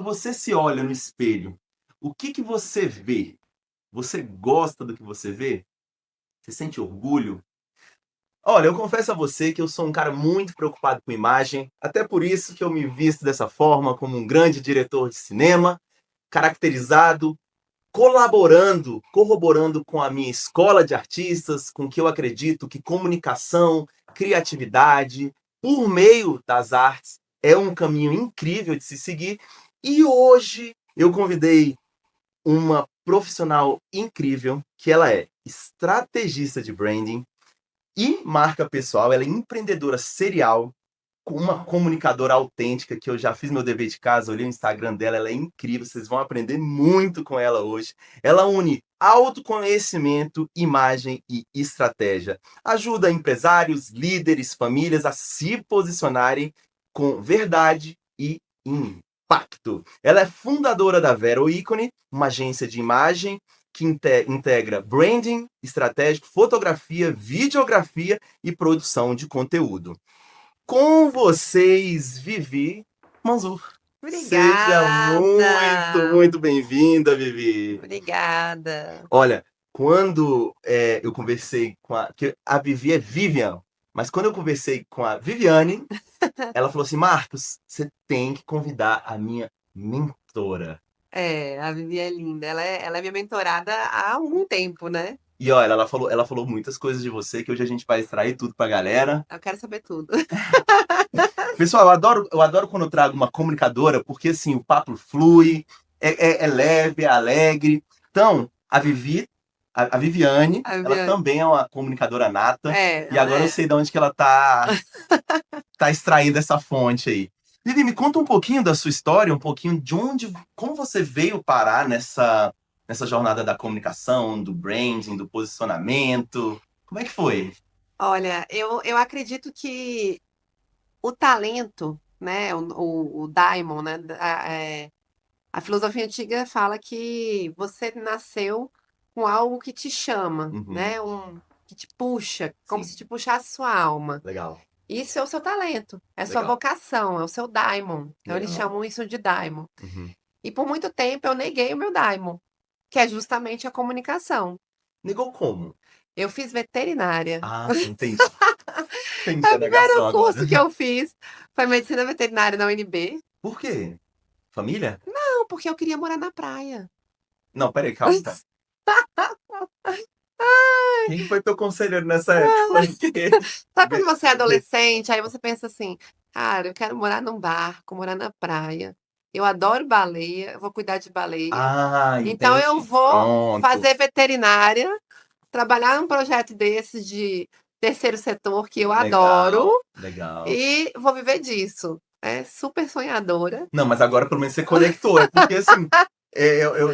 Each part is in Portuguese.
Você se olha no espelho, o que que você vê? Você gosta do que você vê? Você sente orgulho? Olha, eu confesso a você que eu sou um cara muito preocupado com imagem, até por isso que eu me visto dessa forma, como um grande diretor de cinema, caracterizado, colaborando, corroborando com a minha escola de artistas, com que eu acredito que comunicação, criatividade, por meio das artes, é um caminho incrível de se seguir. E hoje eu convidei uma profissional incrível, que ela é estrategista de branding e marca pessoal, ela é empreendedora serial, uma comunicadora autêntica, que eu já fiz meu dever de casa, olhei o Instagram dela, ela é incrível, vocês vão aprender muito com ela hoje. Ela une autoconhecimento, imagem e estratégia. Ajuda empresários, líderes, famílias a se posicionarem com verdade e impacto. Ela é fundadora da Vero Ícone, uma agência de imagem que integra branding estratégico, fotografia, videografia e produção de conteúdo. Com vocês, Vivi Manzur. Seja muito, Obrigada! muito bem-vinda, Vivi. Obrigada. Olha, quando eu conversei com que a Vivi é Vivian, mas quando eu conversei com a Viviane, ela falou assim: Marcos, você tem que convidar a minha mentora. É, a Vivi é linda. Ela é minha mentorada há algum tempo, né? E olha, ela falou muitas coisas de você que hoje a gente vai extrair tudo pra galera. Eu quero saber tudo. Pessoal, eu adoro quando eu trago uma comunicadora, porque assim, o papo flui, é leve, é alegre. Então, a Viviane, A ela Viviane, também é uma comunicadora nata, e ela agora eu é. sei de onde que ela tá extraindo essa fonte aí. Vivi, me conta um pouquinho da sua história, um pouquinho de como você veio parar nessa jornada da comunicação, do branding, do posicionamento. Como é que foi? Olha, eu acredito que o talento, né? O Daimon, né? A filosofia antiga fala que você nasceu com algo que te chama, Uhum, né? Que te puxa, como sim, se te puxasse sua alma. legal, Isso é o seu talento, é a sua legal, vocação, é o seu daimon. Então eles legal. chamam isso de daimon. Uhum. E por muito tempo eu neguei o meu daimon, que é justamente a comunicação. Negou como? Eu fiz veterinária. Ah, entendi. Entendi O a primeiro negação agora. curso que eu fiz foi medicina veterinária na UNB. Por quê? Família? Não, porque eu queria morar na praia. Não, peraí, calma. Quem foi teu conselheiro nessa época? Porque... Sabe quando você é adolescente, aí você pensa assim, cara, eu quero morar num barco, morar na praia. Eu adoro baleia, eu vou cuidar de baleia. Ah, Então eu entendi. vou Pronto. fazer veterinária, trabalhar num projeto desses de terceiro setor que eu adoro Legal, legal. e vou viver disso. É super sonhadora. Não, mas agora pelo menos você conectou. É porque assim,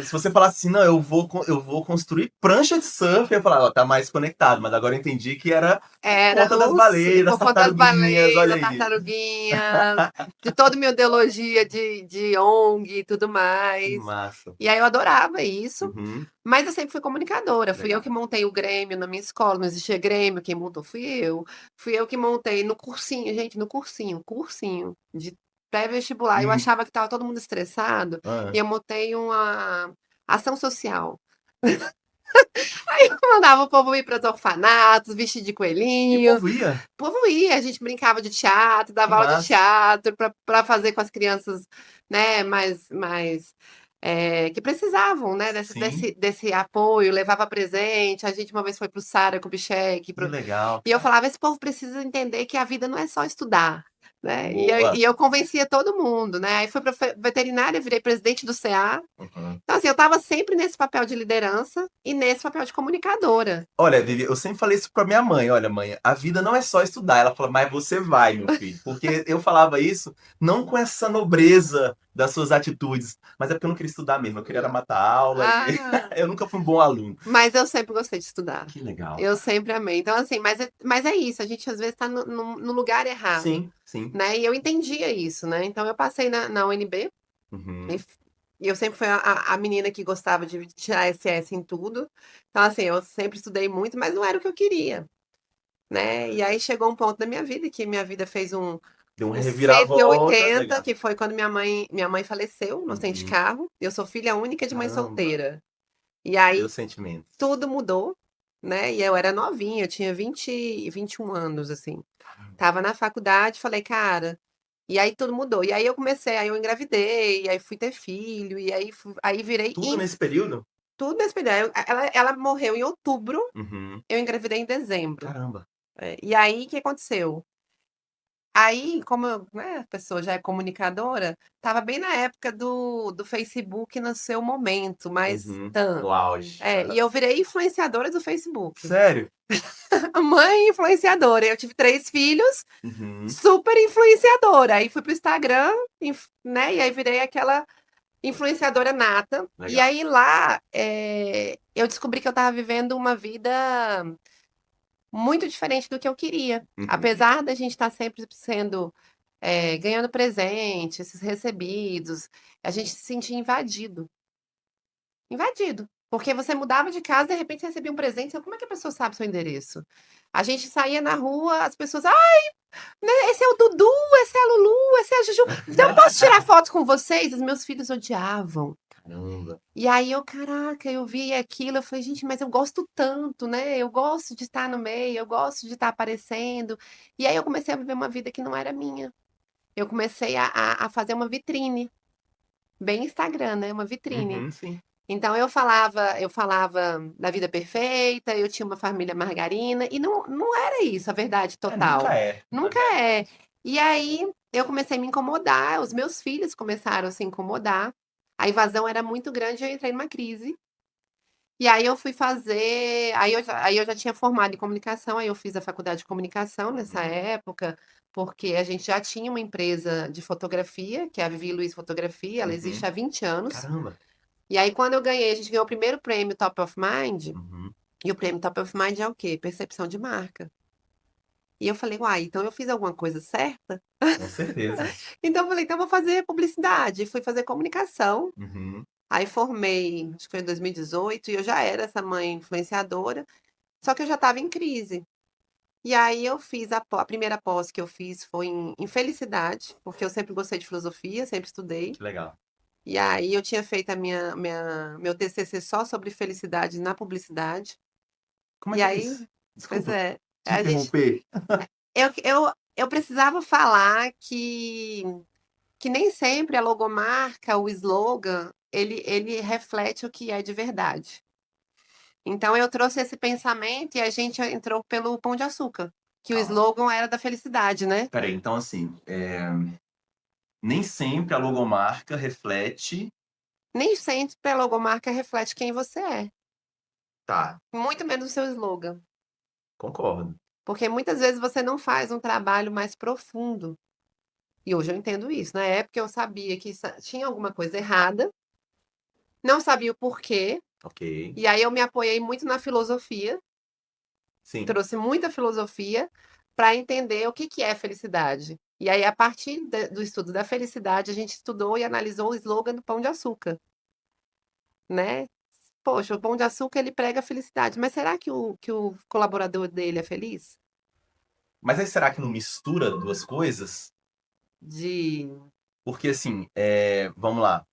se você falasse assim, não, eu vou construir prancha de surf, eu ia falar, ó, tá mais conectado. Mas agora eu entendi que era por Era conta das baleias, das por conta das tartaruguinhas, baleias, olha da aí. tartaruguinha, de toda minha ideologia de ONG e tudo Que mais. massa. E aí eu adorava isso, Uhum, mas eu sempre fui comunicadora. Fui eu legal. que montei o Grêmio na minha escola, não existia Grêmio, quem montou fui eu. Fui eu que montei no cursinho, gente, no cursinho de pré-vestibular. Eu Hum, achava que estava todo mundo estressado e ah. eu montei uma ação social. Aí eu mandava o povo ir para os orfanatos, vestir de E o coelhinho. povo ia? O povo ia, a gente brincava de teatro, Que dava aula de massa. teatro para fazer com as crianças, né, que precisavam, né, Sim, desse apoio, levava presente. A gente uma vez foi para o Sara Kubitschek, que legal, e eu cara. falava, esse povo precisa entender que a vida não é só estudar, né? Boa. E eu convencia todo mundo, né? Aí fui para veterinária, virei presidente do CA. Uhum. Então, assim, eu estava sempre nesse papel de liderança e nesse papel de comunicadora. Olha, Vivi, eu sempre falei isso pra minha mãe. Olha, mãe, a vida não é só estudar. Ela falou, mas você vai, meu filho. Porque eu falava isso não com essa nobreza das suas atitudes, mas é porque eu não queria estudar mesmo. Eu queria era matar aula e Ah, eu nunca fui um bom aluno. mas eu sempre gostei de estudar. Que legal, Eu cara. sempre amei. Então, assim, mas é isso, a gente às vezes está no lugar errado, Sim, sim. né? E eu entendia isso, né? Então eu passei na UNB e, Uhum. e eu sempre fui a menina que gostava de tirar SS em tudo. Então, assim, eu sempre estudei muito, mas não era o que eu queria, né? E aí chegou um ponto da minha vida que minha vida fez Deu uma Em reviravolta. 180, Legal. que foi quando minha mãe faleceu no acidente de Uhum. carro. Eu sou filha única de mãe Caramba, solteira. E aí meus sentimentos. tudo mudou, né? E eu era novinha, eu tinha 21 anos, assim. Tava na faculdade, falei, cara. E aí tudo mudou. E aí eu comecei, aí eu engravidei, e aí fui ter filho, e aí, aí virei. Tudo nesse período? Tudo nesse período. Ela morreu em outubro, Uhum. eu engravidei em dezembro. Caramba. E aí, o que aconteceu? Aí, como né, a pessoa já é comunicadora, tava bem na época do Facebook no seu momento, mas Uhum. No auge. e eu virei influenciadora do Facebook. Sério? Mãe influenciadora. Eu tive 3 filhos, Uhum. super influenciadora. Aí fui pro Instagram, né? E aí virei aquela influenciadora nata. E Legal. aí lá eu descobri que eu tava vivendo uma vida muito diferente do que eu queria. Uhum. Apesar da gente estar sempre sendo, ganhando presente, esses recebidos, a gente se sentia invadido. Invadido. Porque você mudava de casa, de repente você recebia um presente, como é que a pessoa sabe seu endereço? A gente saía na rua, as pessoas, né, esse é o Dudu, esse é a Lulu, esse é a Juju. Então eu posso tirar fotos com vocês? Os meus filhos odiavam. Caramba. E aí eu, caraca, eu vi aquilo, eu falei, gente, mas eu gosto tanto, né? Eu gosto de estar no meio, eu gosto de estar aparecendo. E aí eu comecei a viver uma vida que não era minha. Eu comecei a fazer uma vitrine, bem Instagram, né? Uma vitrine. Uhum, sim. Então eu falava da vida perfeita, eu tinha uma família margarina, e não era isso a verdade Nunca total. é, na Nunca verdade. é. E aí eu comecei a me incomodar, os meus filhos começaram a se incomodar. A invasão era muito grande, eu entrei numa crise. E aí eu fui fazer. Aí eu já tinha formado em comunicação, aí eu fiz a faculdade de comunicação nessa Uhum. época, porque a gente já tinha uma empresa de fotografia, que é a Vivi Luiz Fotografia, ela existe Uhum. há 20 anos. Caramba. E aí, quando eu ganhei, a gente ganhou o primeiro prêmio Top of Mind. Uhum. E o prêmio Top of Mind é o quê? Percepção de marca. E eu falei, uai, então eu fiz alguma coisa certa? Com certeza. Então eu falei, então eu vou fazer publicidade. E fui fazer comunicação. Uhum. Aí formei, acho que foi em 2018, e eu já era essa mãe influenciadora, só que eu já estava em crise. E aí eu fiz a primeira pós que eu fiz foi em felicidade, porque eu sempre gostei de filosofia, sempre estudei. Que legal. E aí eu tinha feito meu TCC só sobre felicidade na publicidade. Como é E que é aí, isso? pois Desculpa é, te a gente, interromper. eu precisava falar que nem sempre a logomarca, o slogan, ele reflete o que é de verdade. Então eu trouxe esse pensamento e a gente entrou pelo Pão de Açúcar, que o Calma. slogan era da felicidade, né? Peraí, então assim, nem sempre a logomarca reflete. Nem sempre a logomarca reflete quem você é, Tá, muito menos o seu slogan. concordo. Porque muitas vezes você não faz um trabalho mais profundo. E hoje eu entendo isso. Na época eu sabia que tinha alguma coisa errada, não sabia o porquê, Ok. e aí eu me apoiei muito na filosofia, Sim. trouxe muita filosofia para entender o que é felicidade. E aí, a partir do estudo da felicidade, a gente estudou e analisou o slogan do Pão de Açúcar, né? Poxa, o Pão de Açúcar ele prega a felicidade, mas será que o colaborador dele é feliz? Mas aí será que não mistura duas coisas? De. Porque assim, vamos lá.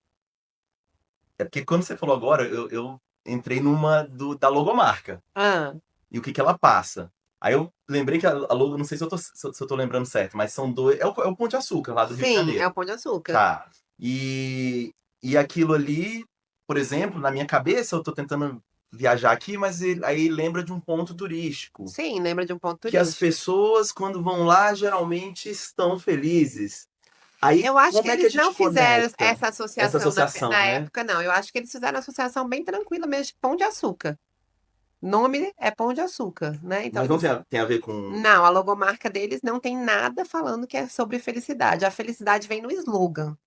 É porque quando você falou agora, eu entrei numa da logomarca. Ah, E o que ela passa. Aí eu lembrei que a logo, não sei se eu tô lembrando certo, mas são dois. É o Pão de Açúcar, lá do Rio de sim, é Janeiro. o Pão de Açúcar. Tá. E aquilo ali, por exemplo, na minha cabeça, eu tô tentando viajar aqui, mas aí lembra de um ponto turístico. Sim, lembra de um ponto Que as turístico. pessoas, quando vão lá, geralmente estão felizes. Aí, Eu acho que como é que a eles não gente fizeram conecta essa essa associação associação, na né? época, não. Eu acho que eles fizeram uma associação bem tranquila mesmo, de Pão de Açúcar. Nome é Pão de Açúcar, né? Então Mas não eles. tem a ver com. Não, a logomarca deles não tem nada falando que é sobre felicidade. A felicidade vem no slogan.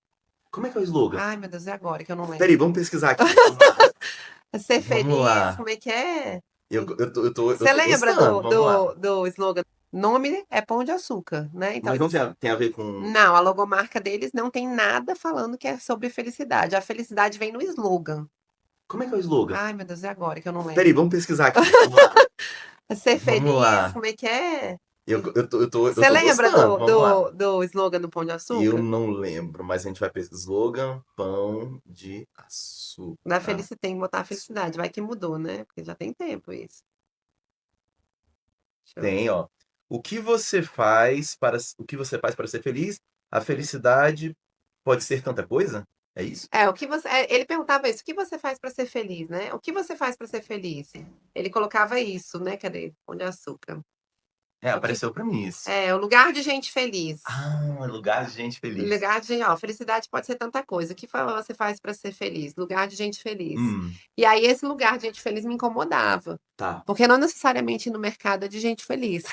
Como é que é o slogan? Ai, meu Deus, é agora que eu não Peraí, lembro. vamos pesquisar aqui. Vamos lá. Ser Vamos feliz, lá. como é que é? Eu Você tô lembra gostando, do, vamos lá. do, do slogan? Nome é Pão de Açúcar, né? Então Mas não eles. tem a ver com. Não, a logomarca deles não tem nada falando que é sobre felicidade. A felicidade vem no slogan. Como é que é o slogan? Ai, meu Deus, é agora que eu não Peraí, lembro. vamos pesquisar aqui. Vamos lá. Ser Vamos feliz, lá. como é que é? Eu Você tô lembra gostando, vamos lá. do slogan do Pão de Eu Açúcar? não lembro, mas a gente vai pesquisar. Slogan, pão de Da açúcar. felicidade, tem que botar a felicidade. Vai que mudou, né? Porque já tem tempo isso. Deixa eu Tem, ver. ó. O que você faz para ser feliz? A felicidade pode ser tanta coisa? É isso? É, o que você. Ele perguntava isso, o que você faz para ser feliz, né? O que você faz para ser feliz? Ele colocava isso, né? Cadê? Pão de Açúcar. É, O que apareceu para mim isso. é o lugar de gente feliz. Ah, lugar de gente feliz. Lugar de, ó, felicidade pode ser tanta coisa. O que você faz para ser feliz? Lugar de gente feliz. Hum, E aí esse lugar de gente feliz me incomodava, tá. porque não necessariamente no mercado é de gente feliz.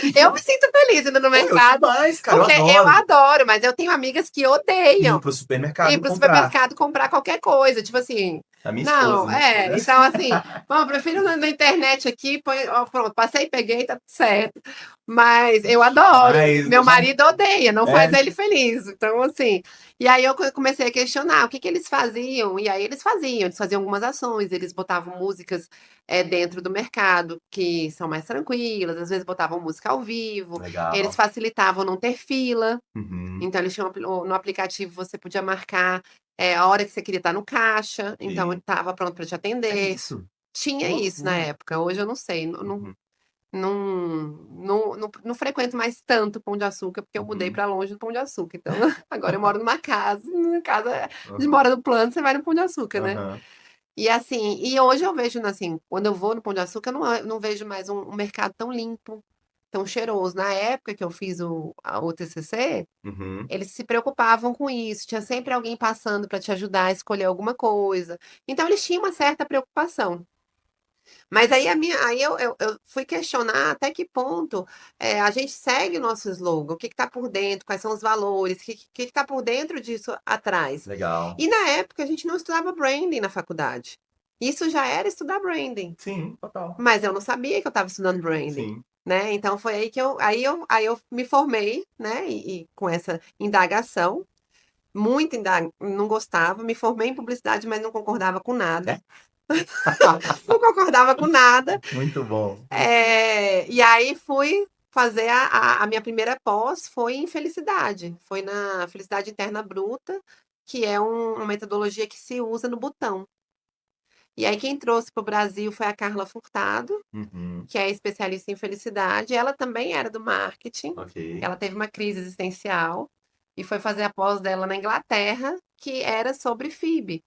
Eu Então, me sinto feliz indo no pô, eu mercado, demais, cara, eu porque eu adoro adoro, mas eu tenho amigas que ir odeiam pro ir supermercado e pro comprar. supermercado comprar qualquer coisa, tipo assim, A não, minha esposa é assim. então assim, bom, eu prefiro na internet aqui, põe, ó, pronto, passei, peguei, tá tudo certo. Mas eu adoro. Mas Meu já marido odeia, não faz é. ele feliz. Então, assim, e aí eu comecei a questionar o que que eles faziam, e aí eles faziam algumas ações, eles botavam músicas dentro do mercado que são mais tranquilas, às vezes botavam música ao vivo, eles Legal. facilitavam não ter fila. Uhum. Então eles tinham no aplicativo você podia marcar, a hora que você queria estar no caixa, então ele E estava pronto para te é atender. isso. Que Tinha isso na loucura. época, hoje eu não sei, Uhum, não frequento mais tanto Pão de Açúcar, porque eu mudei uhum, para longe do Pão de Açúcar, então agora eu moro numa casa, na casa de aham, mora no plano, você vai no Pão de Açúcar, né. aham. E assim, e hoje eu vejo, assim, quando eu vou no Pão de Açúcar, eu não vejo mais um mercado tão limpo, tão cheiroso. Na época que eu fiz o TCC, Uhum. eles se preocupavam com isso, tinha sempre alguém passando para te ajudar a escolher alguma coisa. Então eles tinham uma certa preocupação. Mas aí eu fui questionar até que ponto a gente segue o nosso slogan, o que está por dentro, quais são os valores, o que está por dentro disso atrás. Legal. E na época a gente não estudava branding na faculdade. Isso já era estudar branding, Sim, total. mas eu não sabia que eu estava estudando branding. Sim. Né? Então foi aí que eu me formei, né? E com essa indagação, não gostava, me formei em publicidade, mas não concordava com nada. É? Não concordava com nada. Muito bom. E aí fui fazer a minha primeira pós foi em felicidade, foi na felicidade interna bruta, que é uma metodologia que se usa no Butão. E aí quem trouxe para o Brasil foi a Carla Furtado, Uhum. que é especialista em felicidade. Ela também era do marketing. Ok. Ela teve uma crise existencial e foi fazer a pós dela na Inglaterra, que era sobre FIB.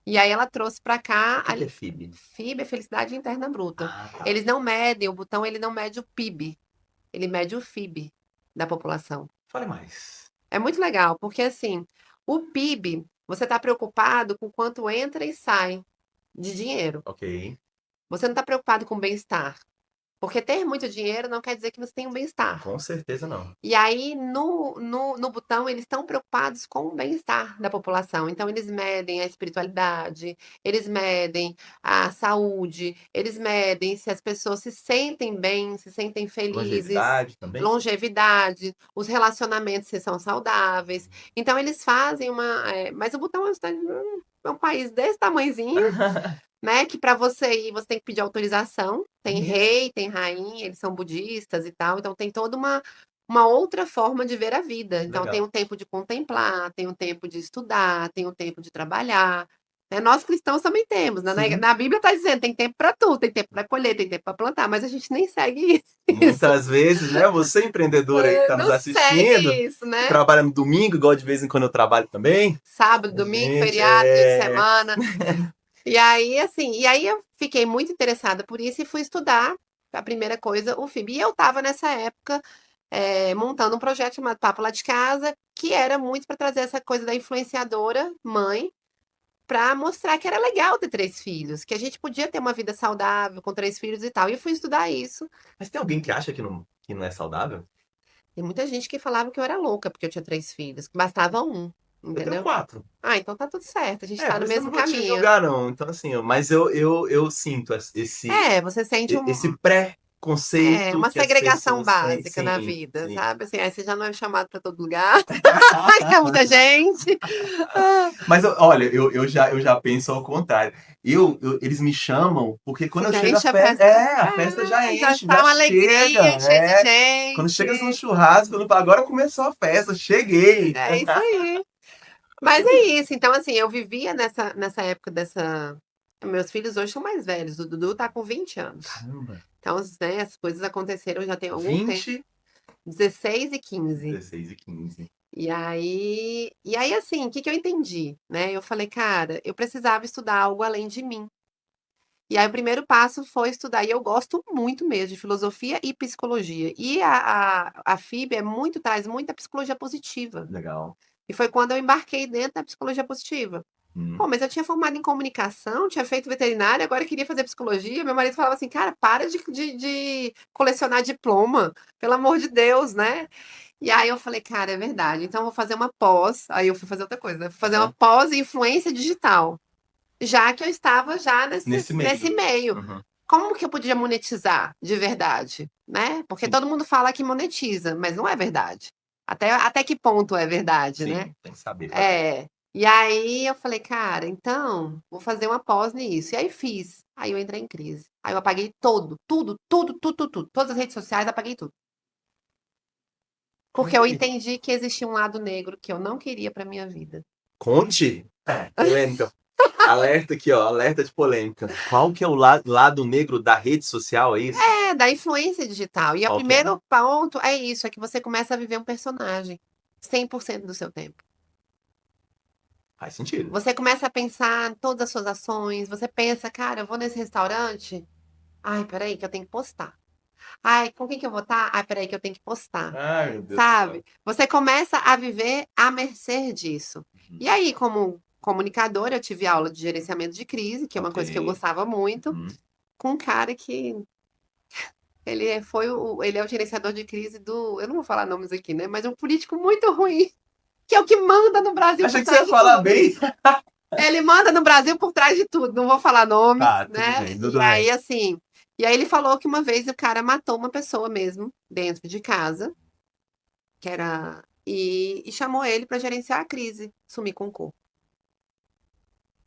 E aí ela trouxe para cá O que que é FIB? FIB é felicidade interna bruta. Ah, tá. Eles não medem, o Butão ele não mede o PIB, ele mede o FIB da população. Fale mais. É muito legal, porque assim, o PIB, você está preocupado com quanto entra e sai de dinheiro. Ok. Você não está preocupado com o bem-estar. Porque ter muito dinheiro não quer dizer que você tem um bem-estar. Com certeza não. E aí, no Butão, eles estão preocupados com o bem-estar da população. Então, eles medem a espiritualidade, eles medem a saúde, eles medem se as pessoas se sentem bem, se sentem felizes, Longevidade também? longevidade, os relacionamentos se são saudáveis. Então, eles fazem mas o Butão é um país desse tamanhozinho, né, que para você ir, você tem que pedir autorização. É Tem mesmo? rei, tem rainha, eles são budistas e tal, então tem toda uma outra forma de ver a vida. Então tem Legal. um tempo de contemplar, tem um tempo de estudar, tem um tempo de trabalhar. Né? Nós cristãos também temos, né? Sim. Na Bíblia está dizendo tem tempo para tudo, tem tempo para colher, tem tempo para plantar, mas a gente nem segue isso. Muitas vezes, né? Você empreendedor aí que tá nos Não assistindo, segue isso, que né? trabalha no domingo, igual de vez em quando eu trabalho também. Sábado, A domingo, gente feriado, dia de é. semana. E aí, assim, eu fiquei muito interessada por isso e fui estudar, a primeira coisa, o FIB. E eu estava nessa época montando um projeto chamado Papo Lá de Casa, que era muito para trazer essa coisa da influenciadora mãe, para mostrar que era legal ter 3 filhos, que a gente podia ter uma vida saudável com 3 filhos e tal. E eu fui estudar isso. Mas tem alguém que acha que não é saudável? Tem muita gente que falava que eu era louca porque eu tinha 3 filhos, que bastava um, Eu tenho entendeu? 4. Ah, então tá tudo certo, a gente É, tá por no isso eu mesmo não vou te caminho. julgar, não. Então, assim, mas eu sinto esse, Você sente esse pré. É, conceito uma que as segregação pessoas têm. básica na Sim, vida, sim. sabe? Assim, aí você já não é chamado para todo lugar, é muita gente. Ah, Mas olha, eu já penso ao contrário. Eles me chamam porque quando você eu já chego enche a festa. a festa já Já enche, está já uma chega. alegria, cheio de Quando chega no gente. churrasco, eu não falo, agora começou a festa, cheguei. É isso aí. Mas é isso. Então, assim, eu vivia nessa época dessa. Meus filhos hoje são mais velhos. O Dudu tá com 20 anos. Caramba, Então, né, as coisas aconteceram já tem algum tempo. 20, 16 e 15. 16 e 15. E aí assim, o que que eu entendi, né? Eu falei, cara, eu precisava estudar algo além de mim. E aí o primeiro passo foi estudar, e eu gosto muito mesmo de filosofia e psicologia. E a FIB traz muita psicologia positiva. Legal. E foi quando eu embarquei dentro da psicologia positiva. Hum. Pô, mas eu tinha formado em comunicação, tinha feito veterinária, agora eu queria fazer psicologia. Meu marido falava assim, cara, para de colecionar diploma, pelo amor de Deus, né? E aí eu falei, cara, é verdade. Então eu vou fazer uma pós. Aí eu fui fazer outra coisa, né? Fui fazer uma Aham. pós em influência digital. Já que eu estava já Nesse nesse meio. meio. Uhum. Como que eu podia monetizar de verdade, né? Porque Sim, todo mundo fala que monetiza, mas não é verdade. Até que ponto é verdade, né? sim, tem que saber fazer. É. E aí eu falei, cara, então vou fazer uma pós nisso. E aí fiz. Aí eu entrei em crise. Aí eu apaguei tudo. Todas as redes sociais, apaguei tudo. Porque eu Conte. entendi que existia um lado negro que eu não queria pra minha vida. Conte. Polêmica. Alerta aqui, ó, alerta de polêmica. Qual que é o lado negro da rede social, é isso? É, da influência digital. E o Qual que é? primeiro ponto é isso, é que você começa a viver um personagem 100% do seu tempo. Faz sentido. Você começa a pensar em todas as suas ações, você pensa, cara, eu vou nesse restaurante? Ai, peraí, que eu tenho que postar. Ai, com quem que eu vou estar? Ai, peraí, que eu tenho que postar. Ai, meu Deus do céu. Sabe? Você começa a viver à mercê disso. Uhum. E aí, como comunicadora, eu tive aula de gerenciamento de crise, que é uma Ok. coisa que eu gostava muito, Uhum. com um cara que ele é o gerenciador de crise do, eu não vou falar nomes aqui, né? Mas é um político muito ruim, que é o que manda no Brasil Achei por que você trás ia de falar tudo. bem. Ele manda no Brasil por trás de tudo, não vou falar nomes, Tá, tudo né? bem, E tudo bem. aí, assim, e aí ele falou que uma vez o cara matou uma pessoa mesmo, dentro de casa, que era. E chamou ele para gerenciar a crise, sumir com o corpo.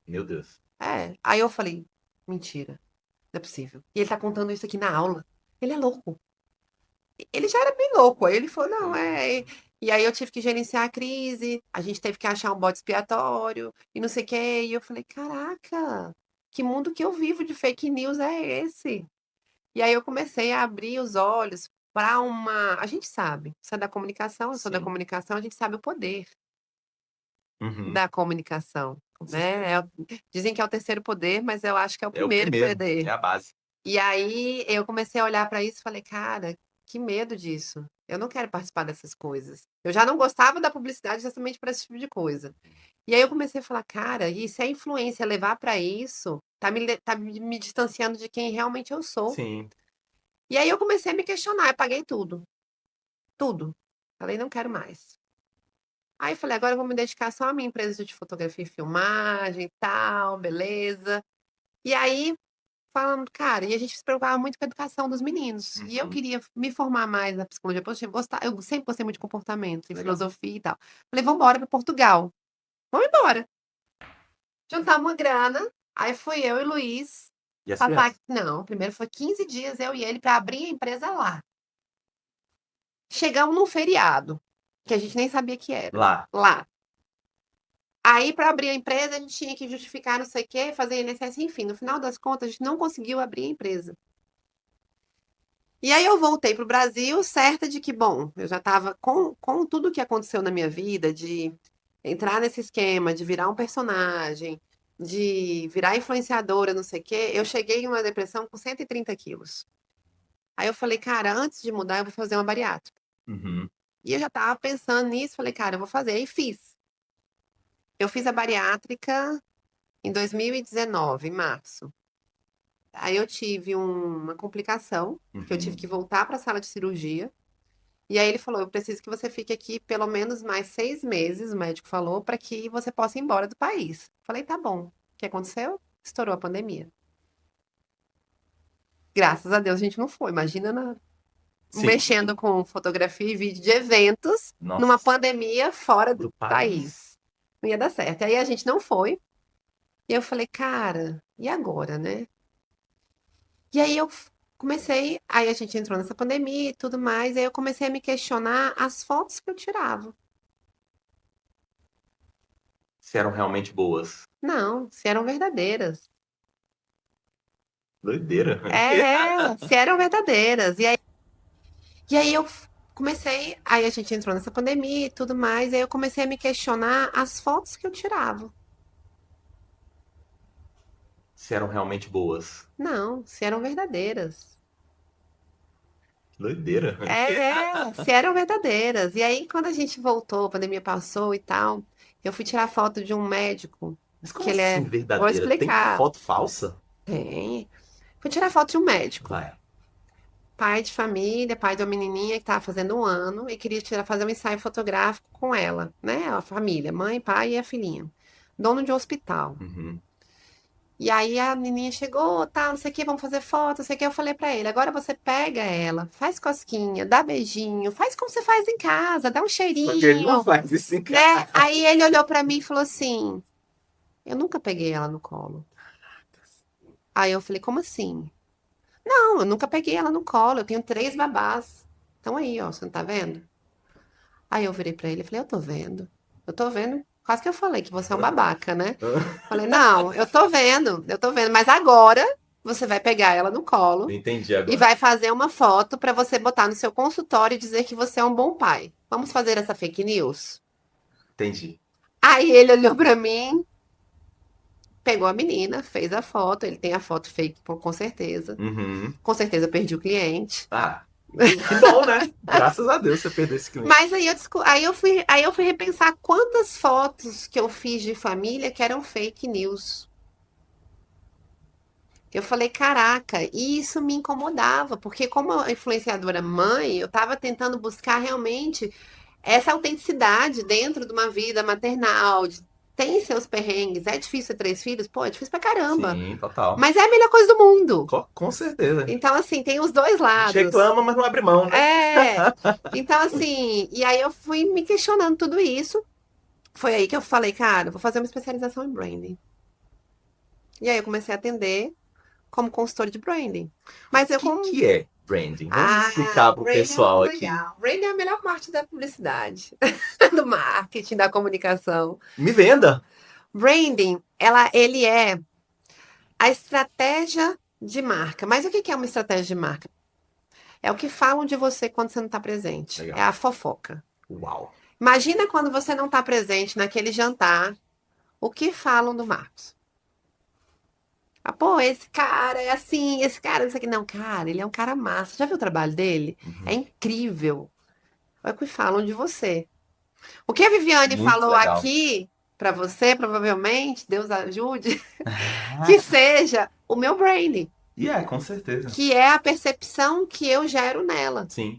Meu Deus. É. Aí eu falei, mentira, não é possível. E ele tá contando isso aqui na aula. Ele é louco. Ele já era bem louco. Aí ele falou, não, é. E aí eu tive que gerenciar a crise, a gente teve que achar um bode expiatório e não sei o quê. E eu falei, caraca, que mundo que eu vivo de fake news é esse? E aí eu comecei a abrir os olhos para uma. A gente sabe, você é da comunicação, eu sou da Sim. comunicação, a gente sabe o poder Uhum. da comunicação, Sim. né? Dizem que é o terceiro poder, mas eu acho que é o É o primeiro primeiro, é poder. a base. E aí eu comecei a olhar para isso e falei, cara, que medo disso. Eu não quero participar dessas coisas. Eu já não gostava da publicidade justamente para esse tipo de coisa. E aí eu comecei a falar, cara, e se a influência levar para isso, tá me distanciando de quem realmente eu sou. Sim. E aí eu comecei a me questionar, eu paguei tudo, tudo. Falei, não quero mais. Aí falei, agora eu vou me dedicar só à minha empresa de fotografia e filmagem e tal, beleza. E aí, falando, cara, e a gente se preocupava muito com a educação dos meninos. E eu Uhum. queria me formar mais na psicologia positiva, eu sempre gostei muito de comportamento, em Legal. filosofia e tal. Falei, vamos embora para Portugal. Vamos embora. Juntar uma grana, aí fui eu e Luiz E as passar. crianças? Não, primeiro foi 15 dias eu e ele para abrir a empresa lá. Chegamos num feriado, que a gente nem sabia que era. Lá. Lá. Aí, para abrir a empresa, a gente tinha que justificar não sei o quê, fazer INSS, enfim. No final das contas, a gente não conseguiu abrir a empresa. E aí eu voltei para o Brasil, certa de que, bom, eu já estava com tudo que aconteceu na minha vida, de entrar nesse esquema, de virar um personagem, de virar influenciadora, não sei o quê. Eu cheguei em uma depressão com 130 quilos. Aí eu falei, cara, antes de mudar, eu vou fazer uma bariátrica. Uhum. E eu já estava pensando nisso, falei, cara, eu vou fazer. Aí fiz. Eu fiz a bariátrica em 2019, em março. Aí eu tive uma complicação, que eu tive que Uhum. voltar para a sala de cirurgia. E aí ele falou: eu preciso que você fique aqui pelo menos mais 6 meses, o médico falou, para que você possa ir embora do país. Falei, tá bom. O que aconteceu? Estourou a pandemia. Graças a Deus a gente não foi. Imagina Sim. mexendo com fotografia e vídeo de eventos numa Nossa, pandemia fora do do país. país. Não ia dar certo. Aí a gente não foi. E eu falei, cara, e agora, né? E aí eu comecei, aí a gente entrou nessa pandemia e tudo mais, aí eu comecei a me questionar as fotos que eu tirava. Se eram realmente boas. Não, se eram verdadeiras. Doideira. Se eram verdadeiras. E aí eu comecei, aí a gente entrou nessa pandemia e tudo mais, aí eu comecei a me questionar as fotos que eu tirava. Se eram realmente boas. Não, se eram verdadeiras. Doideira. Se eram verdadeiras. E aí, quando a gente voltou, a pandemia passou e tal, eu fui tirar foto de um médico, Mas como que ele assim é. Vou verdadeira? Tem explicar. foto falsa? Tem. Fui tirar foto de um médico, Vai. pai de família, pai de uma menininha que estava fazendo 1 ano e queria fazer um ensaio fotográfico com ela, né? A família, mãe, pai e a filhinha. Dono de um hospital. Uhum. E aí a menininha chegou, tá, não sei o que, vamos fazer foto, não sei o que. Eu falei pra ele, agora você pega ela, faz cosquinha, dá beijinho, faz como você faz em casa, dá um Só que ele não cheirinho, faz isso em casa. né? Aí ele olhou pra mim e falou assim, eu nunca peguei ela no colo. Aí eu falei, como assim? Não, eu nunca peguei ela no colo, eu tenho 3 babás. Estão aí, ó, você não tá vendo? Aí eu virei pra ele e falei, eu tô vendo. Eu tô vendo. Quase que eu falei que você é um babaca, né? Falei, não, eu tô vendo, mas agora você vai pegar ela no colo Entendi e agora. vai fazer uma foto pra você botar no seu consultório e dizer que você é um bom pai. Vamos fazer essa fake news? Entendi. Aí ele olhou pra mim, pegou a menina, fez a foto, ele tem a foto fake com certeza. Uhum. Com certeza eu perdi o cliente. Ah, que bom, né? Graças a Deus você perdeu esse cliente. Mas aí eu fui repensar quantas fotos que eu fiz de família que eram fake news. Eu falei, caraca, e isso me incomodava, porque como influenciadora mãe, eu estava tentando buscar realmente essa autenticidade dentro de uma vida maternal. Tem seus perrengues, é difícil ter 3 filhos? Pô, é difícil pra caramba. Sim, total. Mas é a melhor coisa do mundo. Com certeza. Então, assim, tem os dois A gente lados. reclama, mas não abre mão, né? É. Então, assim, e aí eu fui me questionando tudo isso. Foi aí que eu falei, cara, vou fazer uma especialização em branding. E aí eu comecei a atender como consultor de branding. Mas O eu que como. que é branding? Vamos Ah, explicar pro branding é muito pessoal aqui. legal. Branding é a melhor parte da publicidade, do marketing, da comunicação. Me venda. Branding, ele é a estratégia de marca. Mas o que que é uma estratégia de marca? É o que falam de você quando você não está presente. É Legal. a fofoca. Uau. Imagina quando você não está presente naquele jantar, o que falam do Marcos? Ah, pô, esse cara é assim, esse cara, isso aqui. Não, cara, ele é um cara massa. Já viu o trabalho dele? É Uhum. incrível. É o que falam de você. O que a Viviane Muito falou legal. aqui pra você, provavelmente, Deus ajude, que seja o meu branding, E é, com certeza. que é a percepção que eu gero nela, Sim.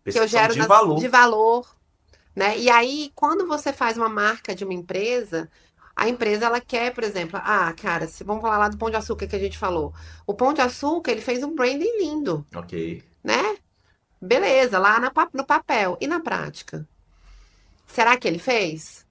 que eu Percepção gero de de valor. valor, né? E aí, quando você faz uma marca de uma empresa, a empresa ela quer, por exemplo, cara, se vamos falar lá do Pão de Açúcar que a gente falou. O Pão de Açúcar, ele fez um branding lindo, Ok. né? Beleza, lá no papel. E na prática? Será que ele fez?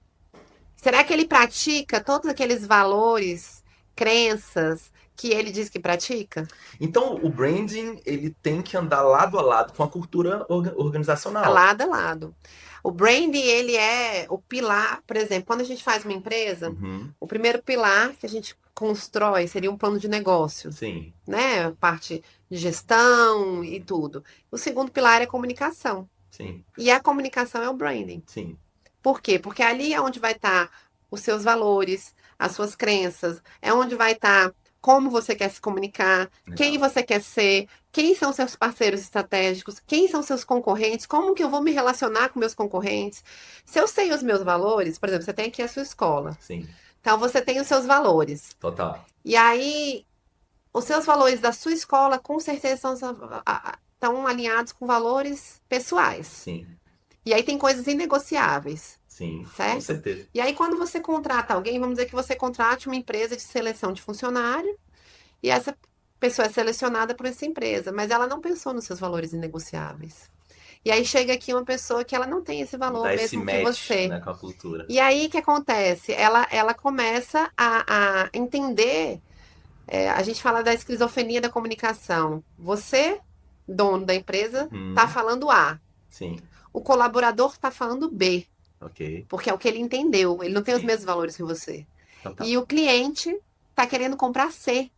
Será que ele pratica todos aqueles valores, crenças que ele diz que pratica? Então, o branding, ele tem que andar lado a lado com a cultura organizacional. Lado a lado. O branding, ele é o pilar, por exemplo, quando a gente faz uma empresa, Uhum. o primeiro pilar que a gente constrói seria um plano de negócio, Sim, né? Parte de gestão e tudo. O segundo pilar é comunicação. sim, E a comunicação é o branding. sim. Por quê? Porque ali é onde vai estar os seus valores, as suas crenças, é onde vai estar como você quer se comunicar, quem Legal. você quer ser, quem são seus parceiros estratégicos, quem são seus concorrentes, como que eu vou me relacionar com meus concorrentes. Se eu sei os meus valores, por exemplo, você tem aqui a sua escola. Sim, Então você tem os seus valores. total. E aí, os seus valores da sua escola, com certeza, estão alinhados com valores pessoais. Sim, E aí tem coisas inegociáveis. sim, com Certo? certeza. E aí, quando você contrata alguém, vamos dizer que você contrate uma empresa de seleção de funcionário, e essa pessoa é selecionada por essa empresa, mas ela não pensou nos seus valores inegociáveis. E aí chega aqui uma pessoa que ela não tem esse valor Dá esse mesmo que match, você. né, com a cultura. E aí o que acontece? Ela começa a entender, a gente fala da esquizofrenia da comunicação. Você, dono da empresa, está Uhum, falando A. sim, O colaborador está falando B, ok. porque é o que ele entendeu. Ele não tem os Sim, mesmos valores que você. total. E o cliente está querendo comprar C,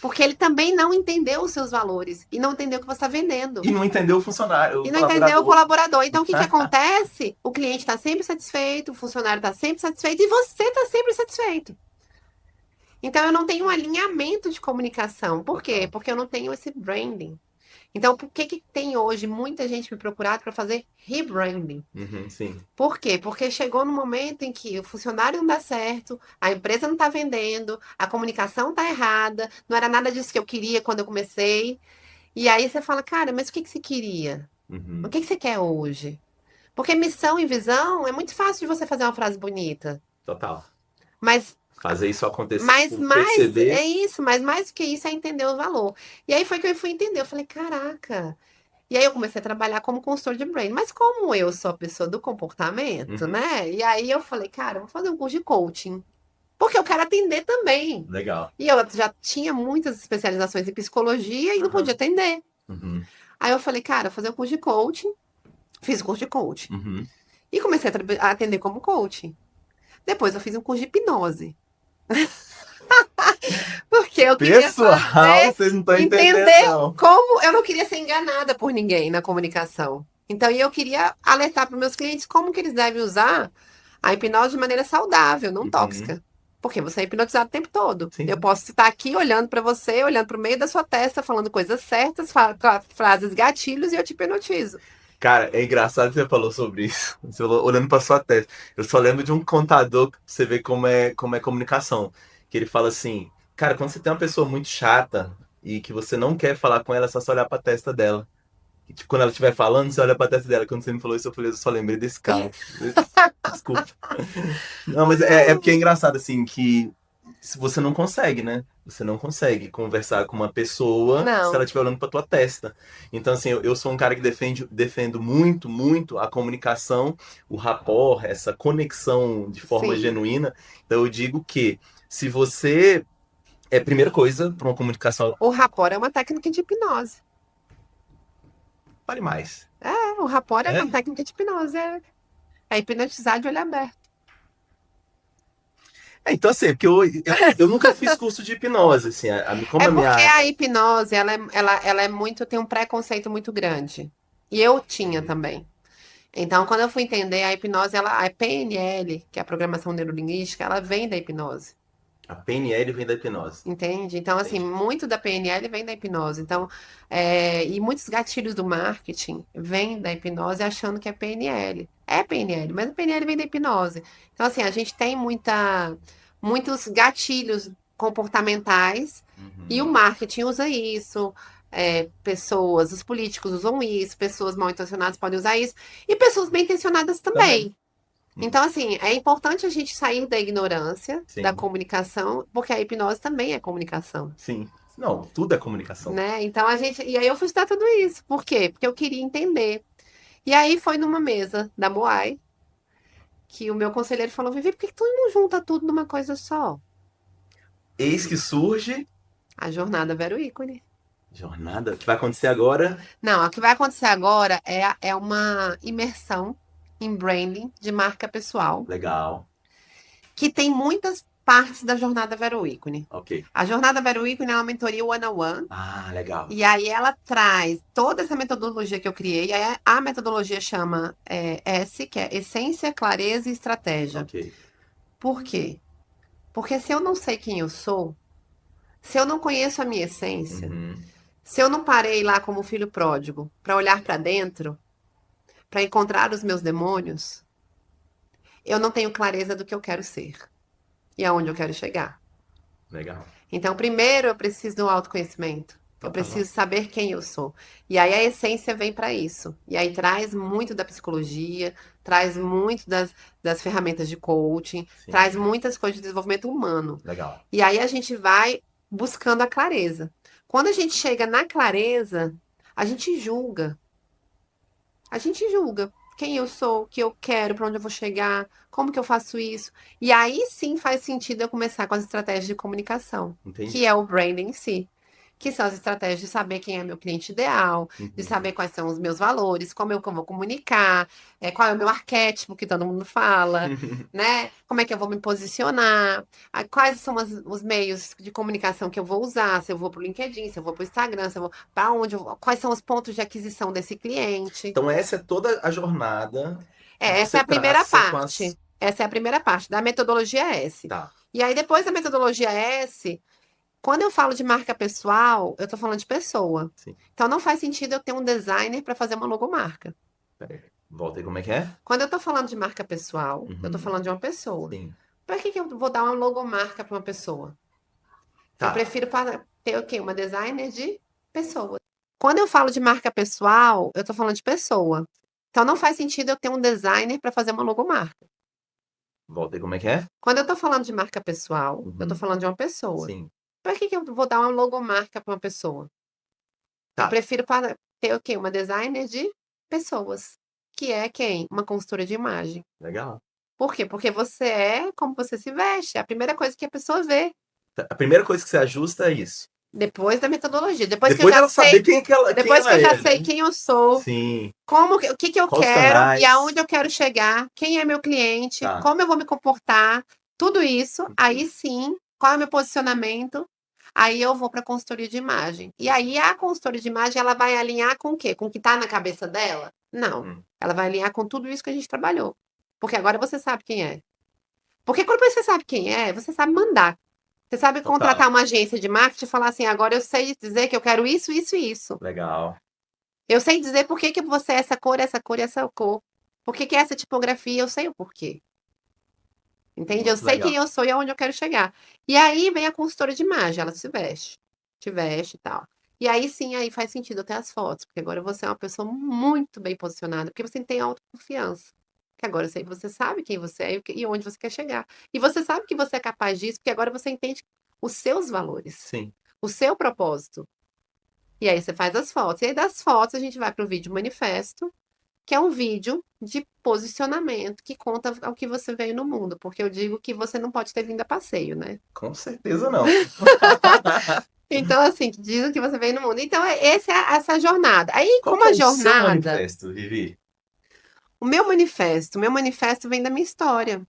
porque ele também não entendeu os seus valores e não entendeu o que você está vendendo. E não entendeu o funcionário, E o não entendeu o colaborador. colaborador. Então, o que que acontece? O cliente está sempre satisfeito, o funcionário está sempre satisfeito e você está sempre satisfeito. Então, eu não tenho um alinhamento de comunicação. Por quê? Total. Porque eu não tenho esse branding. Então, por que que tem hoje muita gente me procurado para fazer rebranding? Uhum, sim. Por quê? Porque chegou no momento em que o funcionário não dá certo, a empresa não está vendendo, a comunicação está errada, não era nada disso que eu queria quando eu comecei. E aí você fala, cara, mas o que que você queria? O Uhum, que que você quer hoje? Porque missão e visão é muito fácil de você fazer uma frase bonita. total. Mas, Fazer isso acontecer, mas tipo, mais é perceber. isso, mas mais do que isso é entender o valor. E aí foi que eu fui entender. Eu falei, caraca. E aí eu comecei a trabalhar como consultor de brand. Mas como eu sou a pessoa do comportamento, Uhum, né? E aí eu falei, cara, eu vou fazer um curso de coaching. Porque eu quero atender também. legal. E eu já tinha muitas especializações em psicologia e não podia Aham, atender. uhum, Aí eu falei, cara, eu vou fazer um curso de coaching. Fiz o curso de coaching. uhum. E comecei a atender como coaching. Depois eu fiz um curso de hipnose. Porque eu queria Pessoal, fazer, vocês não estão entendendo, entender não. como eu não queria ser enganada por ninguém na comunicação. Então, eu queria alertar para meus clientes como que eles devem usar a hipnose de maneira saudável, não Uhum, tóxica. Porque você é hipnotizado o tempo todo. Eu sim. posso estar aqui olhando para você, olhando para o meio da sua testa, falando coisas certas, frases gatilhos e eu te hipnotizo. Cara, é engraçado que você falou sobre isso. Você falou, olhando pra sua testa. Eu só lembro de um contador pra você ver como é comunicação. Que ele fala assim, cara, quando você tem uma pessoa muito chata e que você não quer falar com ela, é só você olhar pra testa dela. E, tipo, quando ela estiver falando, você olha pra testa dela. Quando você me falou isso, eu falei, eu só lembrei desse cara. Desculpa. Não, mas é porque é engraçado, assim, que se você não consegue, né? Você não consegue conversar com uma pessoa se ela Não, estiver olhando pra tua testa. Então, assim, eu sou um cara que defendo muito, muito a comunicação, o rapport, essa conexão de forma sim. genuína. Então, eu digo que se você. É a primeira coisa para uma comunicação. O rapport é uma técnica de hipnose. Vale mais. O rapport é uma É? técnica de hipnose. É hipnotizar de olho aberto. Então, assim, porque eu nunca fiz curso de hipnose, assim, como É a porque minha. a hipnose, ela é muito, tem um preconceito muito grande. E eu tinha também. Então, quando eu fui entender a hipnose, a PNL, que é a programação neurolinguística, ela vem da hipnose. A PNL vem da hipnose. Entende? Então, assim, Entendi. muito da PNL vem da hipnose. Então, e muitos gatilhos do marketing vêm da hipnose achando que é PNL. É PNL, mas a PNL vem da hipnose. Então, assim, a gente tem muitos gatilhos comportamentais e o Uhum. marketing usa isso. Os políticos usam isso, pessoas mal intencionadas podem usar isso, e pessoas bem intencionadas Também. também. Uhum. Então, assim, é importante a gente sair da ignorância da Sim, comunicação, porque a hipnose também é comunicação, sim. Não, tudo é comunicação. né? Então e aí eu fui estudar tudo isso. Por quê? Porque eu queria entender. E aí foi numa mesa da Moai que o meu conselheiro falou: Vivi, por que que tu não junta tudo numa coisa só? Eis que surge A jornada Vero Ícone. jornada. O que vai acontecer agora? Não, o que vai acontecer agora é uma imersão em branding de marca pessoal, Legal. que tem muitas partes da jornada Vero Ícone. Ok. A jornada Vero Ícone é uma mentoria one-on-one. Ah, legal. E aí ela traz toda essa metodologia que eu criei. Aí a metodologia chama S, que é Essência, Clareza e Estratégia. Ok. Por quê? Porque se eu não sei quem eu sou, se eu não conheço a minha essência, Uhum. se eu não parei lá como filho pródigo para olhar para dentro, para encontrar os meus demônios, eu não tenho clareza do que eu quero ser e aonde eu quero chegar. Legal. Então, primeiro eu preciso do autoconhecimento. Eu Total. preciso saber quem eu sou. E aí a essência vem para isso. E aí traz muito da psicologia, traz muito das ferramentas de coaching, Sim. traz muitas coisas de desenvolvimento humano. Legal. E aí a gente vai buscando a clareza. Quando a gente chega na clareza, a gente julga. A gente julga quem eu sou, o que eu quero, para onde eu vou chegar, como que eu faço isso. E aí sim faz sentido eu começar com as estratégias de comunicação, Entendi. que é o branding em si. Que são as estratégias de saber quem é meu cliente ideal, de Uhum. saber quais são os meus valores, como eu vou comunicar, qual é o meu arquétipo que todo mundo fala, né? Como é que eu vou me posicionar, quais são os meios de comunicação que eu vou usar, se eu vou para o LinkedIn, se eu vou para o Instagram, se eu vou para onde, quais são os pontos de aquisição desse cliente. Então essa é toda a jornada que Essa é você a primeira traça com as... parte. Essa é a primeira parte da metodologia S. Tá, E aí, depois da metodologia S, quando eu falo de marca pessoal, eu tô falando de pessoa. sim. Então, não faz sentido eu ter um designer para fazer uma logomarca. Peraí. Volta aí, como é que é? Quando eu tô falando de marca pessoal, eu tô Uhum. falando de uma pessoa. Sim. Para que que eu vou dar uma logomarca para uma pessoa? Eu Tá, prefiro ter o quê? Uma designer de pessoa. Quando eu falo de marca pessoal, eu tô falando de pessoa. Então, não faz sentido eu ter um designer para fazer uma logomarca. volta aí, como é que é? Quando eu tô falando de marca pessoal, eu tô Uhum. falando de uma pessoa. Sim. Para que que eu vou dar uma logomarca para uma pessoa? Eu Tá, prefiro ter o quê? Uma designer de pessoas. Que é quem? Uma consultora de imagem. legal. Por quê? Porque você é como você se veste. É a primeira coisa que a pessoa vê. A primeira coisa que você ajusta é isso. Depois da metodologia. Depois ela saber quem Depois que ela eu já é, sei né? quem eu sou, Sim. o que que eu Quais os quero e canais? aonde eu quero chegar, quem é meu cliente, Tá. como eu vou me comportar, tudo isso, aí Uhum. sim, qual é o meu posicionamento, aí eu vou para a consultoria de imagem. E aí a consultoria de imagem, ela vai alinhar com o quê? Com o que está na cabeça dela? Não. Uhum. Ela vai alinhar com tudo isso que a gente trabalhou. Porque agora você sabe quem é. Porque quando você sabe quem é, você sabe mandar. Você sabe Total. contratar uma agência de marketing e falar assim: agora eu sei dizer que eu quero isso, isso e isso. Legal. Eu sei dizer por que que você é essa cor, essa cor e essa cor. Por que que é essa tipografia, eu sei o porquê. Entende? Eu Muito sei quem legal. eu sou e aonde eu quero chegar. E aí vem a consultora de imagem, ela se veste, te veste e tal. E aí sim, aí faz sentido eu ter as fotos, porque agora você é uma pessoa muito bem posicionada, porque você tem autoconfiança. Que agora eu sei que você sabe quem você é e onde você quer chegar. E você sabe que você é capaz disso, porque agora você entende os seus valores, Sim. o seu propósito. E aí você faz as fotos. E aí das fotos a gente vai para o vídeo manifesto, que é um vídeo de posicionamento que conta o que você veio no mundo, porque eu digo que você não pode ter vindo a passeio, né? Com certeza não. Então, assim, que diz o que você veio no mundo. Então, essa jornada. Aí, Qual como que é a o seu jornada, manifesto, Vivi? o meu manifesto vem da minha história.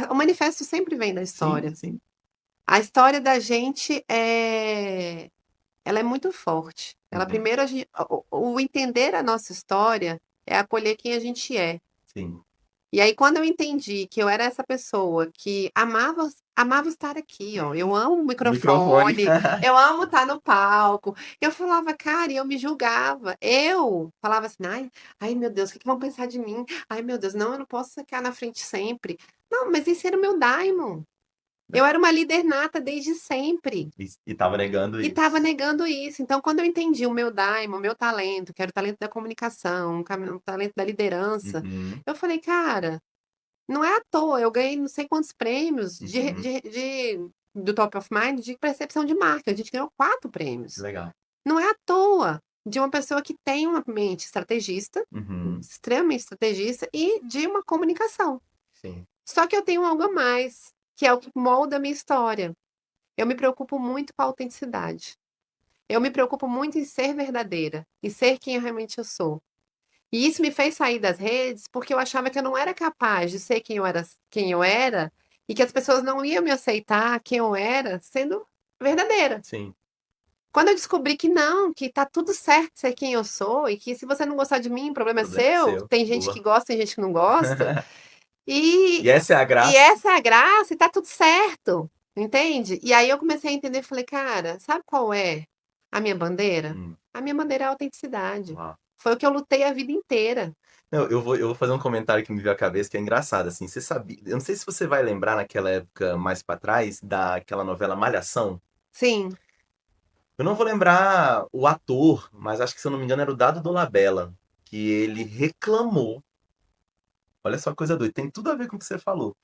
O manifesto sempre vem da Sim, história. sim. A história da gente ela é muito forte. Ela Uhum. primeiro, o entender a nossa história é acolher quem a gente é. Sim. E aí, quando eu entendi que eu era essa pessoa que amava estar aqui, ó. Eu amo o Microfone. microfone, eu amo estar no palco. Eu falava, cara, e eu me julgava. Eu falava assim, ai, meu Deus, o que que vão pensar de mim? Ai, meu Deus, não, eu não posso ficar na frente sempre. Não, mas esse era o meu daimon. Eu era uma líder nata desde sempre. E tava negando E estava isso. negando isso. Então, quando eu entendi o meu daimon, o meu talento, que era o talento da comunicação, o talento da liderança, Uhum. eu falei, cara, não é à toa, eu ganhei não sei quantos prêmios Uhum. do Top of Mind de percepção de marca. A gente ganhou 4 Que prêmios. legal. Não é à toa de uma pessoa que tem uma mente estrategista, Uhum. extremamente estrategista, e de uma comunicação. Sim. Só que eu tenho algo a mais, que é o que molda a minha história. Eu me preocupo muito com a autenticidade. Eu me preocupo muito em ser verdadeira, em ser quem realmente eu sou. E isso me fez sair das redes porque eu achava que eu não era capaz de ser quem eu era e que as pessoas não iam me aceitar quem eu era sendo verdadeira. Sim. Quando eu descobri que não, que tá tudo certo ser quem eu sou e que se você não gostar de mim, o O problema é problema é seu, seu. tem gente que Boa. gosta, tem gente que não gosta. E E, essa é a e graça. essa é a graça e tá tudo certo, entende? E aí eu comecei a entender, falei, cara, sabe qual é a minha bandeira? Hum. A minha bandeira é a autenticidade. Uau. Foi o que eu lutei a vida inteira. Não, eu vou fazer um comentário que me veio à cabeça que é engraçado, assim. Você sabia... Eu não sei se você vai lembrar naquela época mais pra trás daquela novela Malhação. Sim. Eu não vou lembrar o ator, mas acho que, se eu não me engano, era o Dado Dolabella, que ele reclamou. Olha só a coisa doida, tem tudo a ver com o que você falou.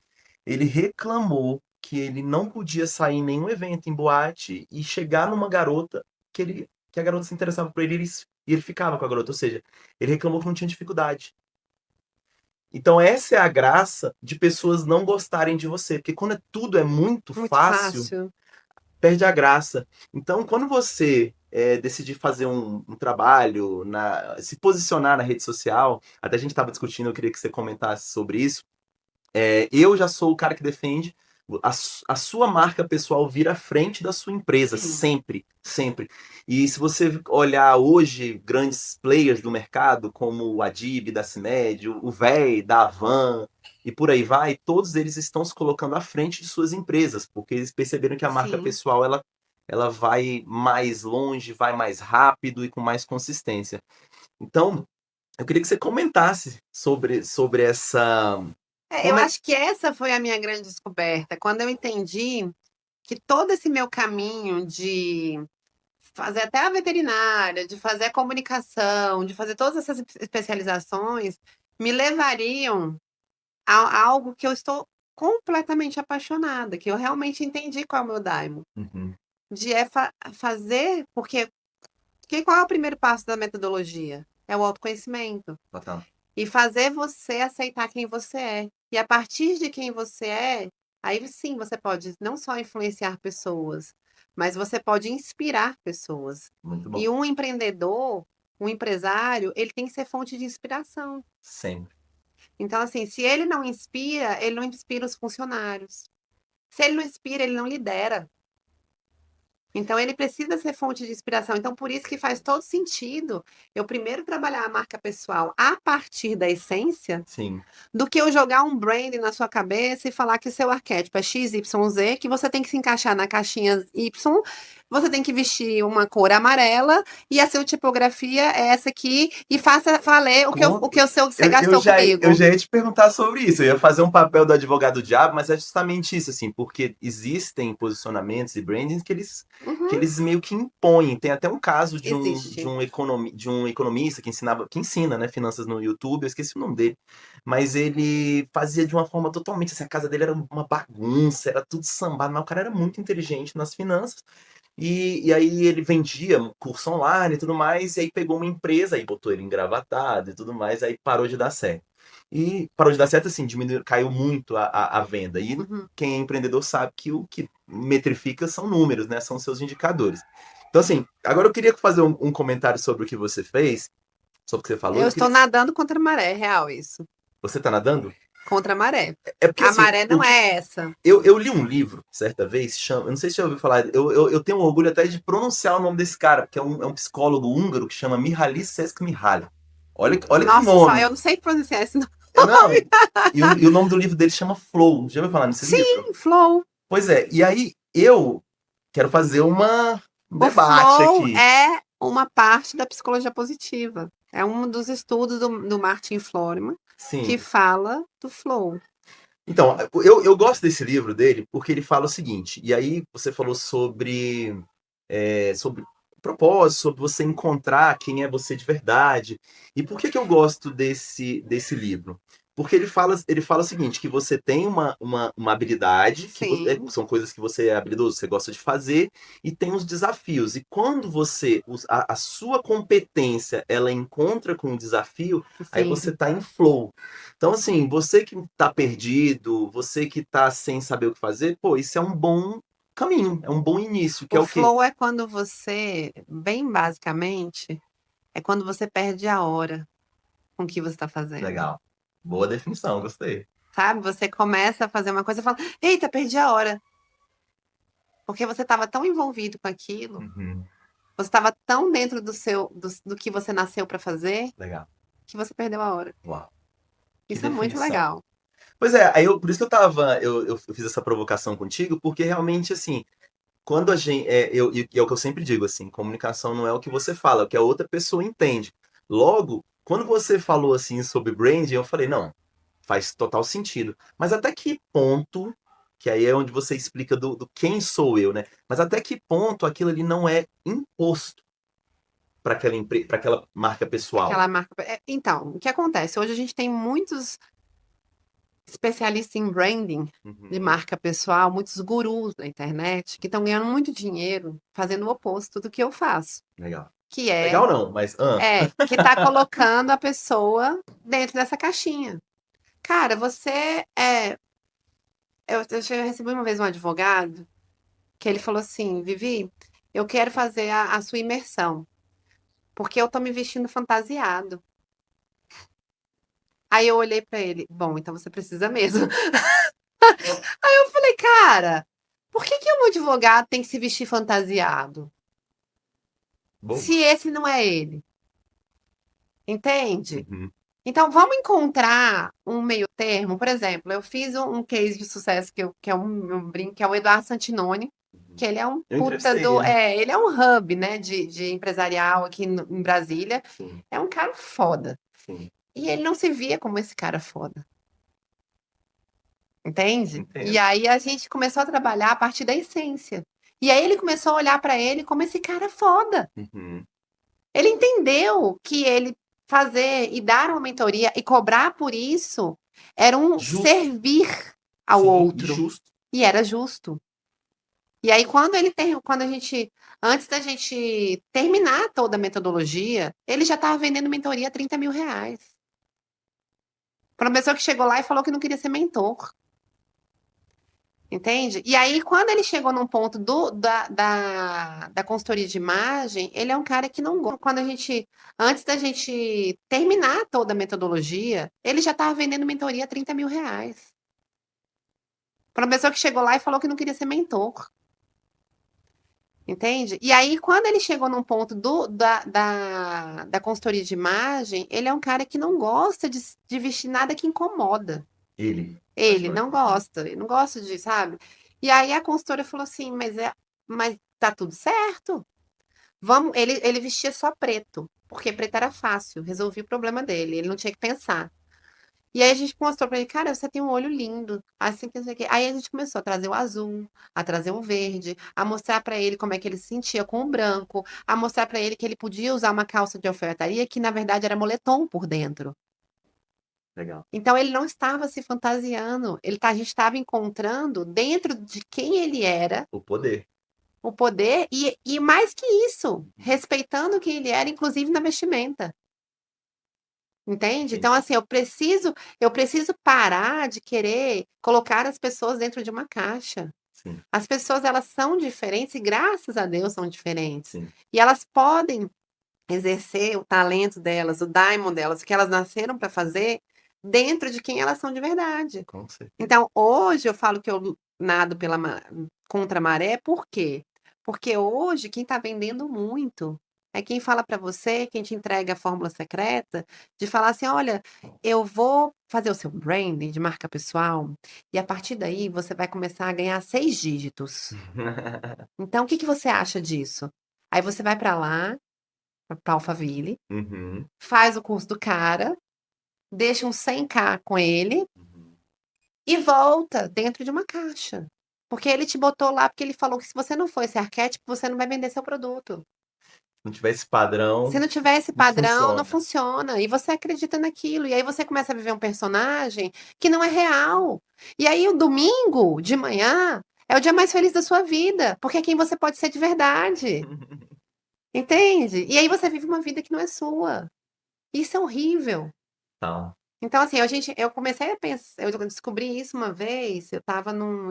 Ele reclamou que ele não podia sair em nenhum evento, em boate, e chegar numa garota que a garota se interessava por ele e ele ficava com a garota. Ou seja, ele reclamou que não tinha dificuldade. Então essa é a graça de pessoas não gostarem de você, porque quando tudo é muito Muito fácil, fácil. perde a graça. Então, quando você decidir fazer um trabalho, se posicionar na rede social, até a gente estava discutindo, eu queria que você comentasse sobre isso. Eu já sou o cara que defende a sua marca pessoal vir à frente da sua empresa, Sim. sempre, sempre. E se você olhar hoje grandes players do mercado, como o Adib da CIMED, o Véi da Avan e por aí vai, todos eles estão se colocando à frente de suas empresas, porque eles perceberam que a marca Sim. pessoal ela vai mais longe, vai mais rápido e com mais consistência. Então, eu queria que você comentasse sobre essa. Eu Como é. acho que essa foi a minha grande descoberta, quando eu entendi que todo esse meu caminho de fazer até a veterinária, de fazer a comunicação, de fazer todas essas especializações, me levariam a algo que eu estou completamente apaixonada, que eu realmente entendi qual é o meu daimo. Uhum, De fazer, porque qual é o primeiro passo da metodologia? É o autoconhecimento. total. E fazer você aceitar quem você é. E a partir de quem você é, aí sim você pode não só influenciar pessoas, mas você pode inspirar pessoas. Muito bom. E um empreendedor, um empresário, ele tem que ser fonte de inspiração. Sempre. Então, assim, se ele não inspira os funcionários. Se ele não inspira, ele não lidera. Então ele precisa ser fonte de inspiração. Então por isso que faz todo sentido eu primeiro trabalhar a marca pessoal a partir da essência, Sim. do que eu jogar um branding na sua cabeça e falar que o seu arquétipo é XYZ, que você tem que se encaixar na caixinha Y, você tem que vestir uma cor amarela e a sua tipografia é essa aqui e faça valer você gastou Eu comigo. já ia te perguntar sobre isso. Eu ia fazer um papel do advogado diabo, mas é justamente isso, assim, porque existem posicionamentos e brandings que Uhum, eles meio que impõem. Tem até um caso existe. de um economista que ensina, né, finanças no YouTube, eu esqueci o nome dele. Mas ele fazia de uma forma totalmente assim, a casa dele era uma bagunça, era tudo sambado, mas o cara era muito inteligente nas finanças. E aí ele vendia curso online e tudo mais, e aí pegou uma empresa, aí botou ele engravatado e tudo mais, aí parou de dar certo. E parou de dar certo assim, diminuiu, caiu muito a venda. E Uhum. quem é empreendedor sabe que o que metrifica são números, né? São seus indicadores. Então, assim, agora eu queria fazer um comentário sobre o que você fez, sobre o que você falou. Eu Eu estou queria. nadando contra a maré, é real isso. Você tá nadando? Contra a maré. É porque A assim, maré o não que. é essa. Eu li um livro, certa vez, eu não sei se você já ouviu falar, eu tenho orgulho até de pronunciar o nome desse cara, porque é um psicólogo húngaro que chama Mihaly Csikszentmihalyi. Olha que Nossa, só nome. eu não sei pronunciar esse nome. Não, e o nome do livro dele chama Flow. Já ouviu falar nesse livro? Sim, flow. Pois é, e aí eu quero fazer um O debate flow aqui. é uma parte da psicologia positiva. É um dos estudos do Martin Fromm que Sim. fala do flow. Então, eu gosto desse livro dele porque ele fala o seguinte, e aí você falou sobre propósito, sobre você encontrar quem é você de verdade. E por que eu gosto desse livro? Porque ele fala o seguinte, que você tem uma habilidade, Sim, são coisas que você é habilidoso, você gosta de fazer, e tem os desafios. E quando a sua competência, ela encontra com o desafio, aí você sim. está em flow. Então, assim, você que está perdido, você que está sem saber o que fazer, pô, isso é um bom caminho, é um bom início, que O é o quê? flow é quando você, bem basicamente, é quando você perde a hora com o que você está fazendo. Legal. Boa definição, gostei. Sabe? Você começa a fazer uma coisa e fala, eita, perdi a hora. Porque você estava tão envolvido com aquilo, Uhum, você estava tão dentro do que você nasceu para fazer, legal. que você perdeu a hora. Uau, que Isso é muito definição. legal. Pois é, por isso que eu fiz essa provocação contigo, porque realmente, assim, quando a gente, é o que eu sempre digo, assim, comunicação não é o que você fala, é o que a outra pessoa entende. Logo, quando você falou, assim, sobre branding, eu falei, não, faz total sentido. Mas até que ponto, que aí é onde você explica do quem sou eu, né? Mas até que ponto aquilo ali não é imposto para aquela marca pessoal? Aquela marca. Então, o que acontece? Hoje a gente tem muitos especialista em branding de Uhum. marca pessoal, muitos gurus na internet que estão ganhando muito dinheiro fazendo o oposto do que eu faço, Legal. que é, Legal não, mas que tá colocando a pessoa dentro dessa caixinha. Cara, você é. Eu recebi uma vez um advogado que ele falou assim: Vivi, eu quero fazer a sua imersão, porque eu tô me vestindo fantasiado. Aí eu olhei pra ele, bom, então você precisa mesmo. Aí eu falei, cara, por que que um advogado tem que se vestir fantasiado? bom. Se esse não é ele, entende? Uhum. Então vamos encontrar um meio termo. Por exemplo, eu fiz um case de sucesso que é um brinco, que é o Eduardo Santinoni, que ele é um Eu puta entrevistei do. ele. Ele é um hub, né, de empresarial aqui em Brasília. Sim, É um cara foda. sim. E ele não se via como esse cara foda. Entende? E Entendo. aí a gente começou a trabalhar a partir da essência. E aí ele começou a olhar para ele como esse cara foda. Uhum. Ele entendeu que ele fazer e dar uma mentoria e cobrar por isso era um Justo. servir ao Sim, e outro. justo. E era justo. E aí quando a gente, antes da gente terminar toda a metodologia, ele já estava vendendo mentoria a R$ 30.000. Para uma pessoa que chegou lá e falou que não queria ser mentor. Entende? E aí, quando ele chegou num ponto da consultoria de imagem, ele é um cara que não gosta. Antes da gente terminar toda a metodologia, ele já estava vendendo mentoria a R$ 30.000. Para uma pessoa que chegou lá e falou que não queria ser mentor. Entende? E aí, quando ele chegou num ponto da consultoria de imagem, ele é um cara que não gosta de vestir nada que incomoda. Ele. Ele não gosta de, sabe? E aí a consultora falou assim, mas tá tudo certo. Ele vestia só preto, porque preto era fácil, resolvia o problema dele, ele não tinha que pensar. E aí a gente mostrou pra ele, cara, você tem um olho lindo, assim que não sei o quê. Aí a gente começou a trazer o azul, a trazer o verde, a mostrar pra ele como é que ele se sentia com o branco, a mostrar pra ele que ele podia usar uma calça de alfaiataria que na verdade era moletom por dentro. Legal. Então ele não estava se fantasiando, a gente estava encontrando dentro de quem ele era O poder. o poder e mais que isso, respeitando quem ele era, inclusive na vestimenta. Entende? Entendi. Então, assim, eu preciso parar de querer colocar as pessoas dentro de uma caixa. Sim, As pessoas, elas são diferentes e graças a Deus são diferentes. sim. E elas podem exercer o talento delas, o diamond delas, o que elas nasceram para fazer, dentro de quem elas são de verdade. Com certeza. Então, hoje eu falo que eu nado contra a maré, por quê? Porque hoje quem está vendendo muito é quem fala para você, quem te entrega a fórmula secreta, de falar assim: olha, eu vou fazer o seu branding de marca pessoal, e a partir daí você vai começar a ganhar 6 dígitos. Então, o que que você acha disso? Aí você vai para lá, para Alphaville, Uhum. faz o curso do cara, deixa uns 100K com ele Uhum. e volta dentro de uma caixa. Porque ele te botou lá, porque ele falou que se você não for esse arquétipo, você não vai vender seu produto. Se não tiver esse Se padrão, não tiver esse não padrão, não funciona. funciona. E você acredita naquilo. E aí você começa a viver um personagem que não é real. E aí o domingo de manhã é o dia mais feliz da sua vida, porque é quem você pode ser de verdade. Entende? E aí você vive uma vida que não é sua. Isso é horrível. Tá. Então, assim, eu comecei a pensar, eu descobri isso uma vez, eu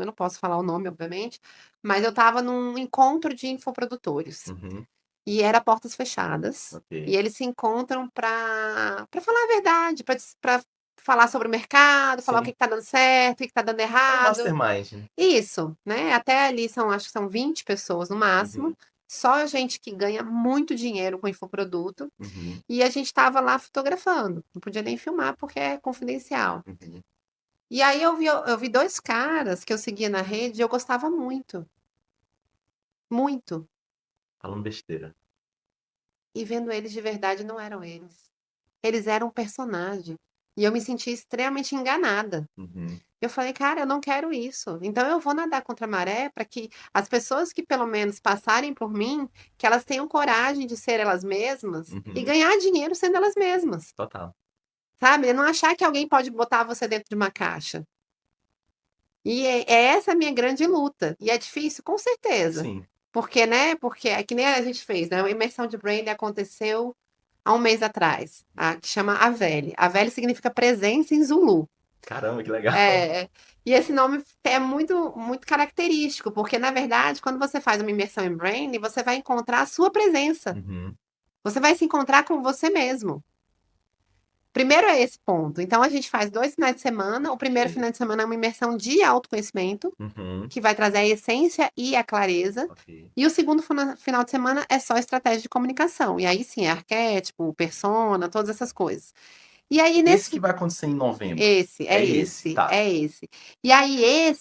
não posso falar o nome, obviamente, mas eu estava num encontro de infoprodutores. Uhum. E era portas fechadas. Ok. E eles se encontram para falar a verdade, para falar sobre o mercado, falar o que Sim. está dando certo, o que está dando É um errado. mastermind, né? Isso, né? Até ali acho que são 20 pessoas no máximo. Uhum. Só gente que ganha muito dinheiro com infoproduto. Uhum. E a gente estava lá fotografando. Não podia nem filmar porque é confidencial. Uhum. E aí eu vi 2 caras que eu seguia na rede e eu gostava muito. Muito. Falando besteira. E vendo eles de verdade, não eram eles. Eles eram um personagem. E eu me senti extremamente enganada. Uhum. Eu falei: "Cara, eu não quero isso. Então eu vou nadar contra a maré para que as pessoas que pelo menos passarem por mim, que elas tenham coragem de ser elas mesmas e Uhum. ganhar dinheiro sendo elas mesmas". Total. sabe? Não achar que alguém pode botar você dentro de uma caixa. E é essa a minha grande luta. E é difícil, com certeza. Sim. Porque, né? Porque é que nem a gente fez, né? A imersão de branding aconteceu há um mês atrás, que chama Aveli. Aveli significa presença em Zulu. Caramba, que legal. E esse nome é muito, muito característico, porque, na verdade, quando você faz uma imersão em branding, você vai encontrar a sua presença. Uhum. Você vai se encontrar com você mesmo. Primeiro é esse ponto. Então, a gente faz 2 finais de semana. O primeiro final de semana é uma imersão de autoconhecimento, Uhum. que vai trazer a essência e a clareza. Ok. E o segundo final de semana é só estratégia de comunicação. E aí sim, é arquétipo, persona, todas essas coisas. E aí, Esse que vai acontecer em novembro. Esse, É esse, tá. é esse. E aí,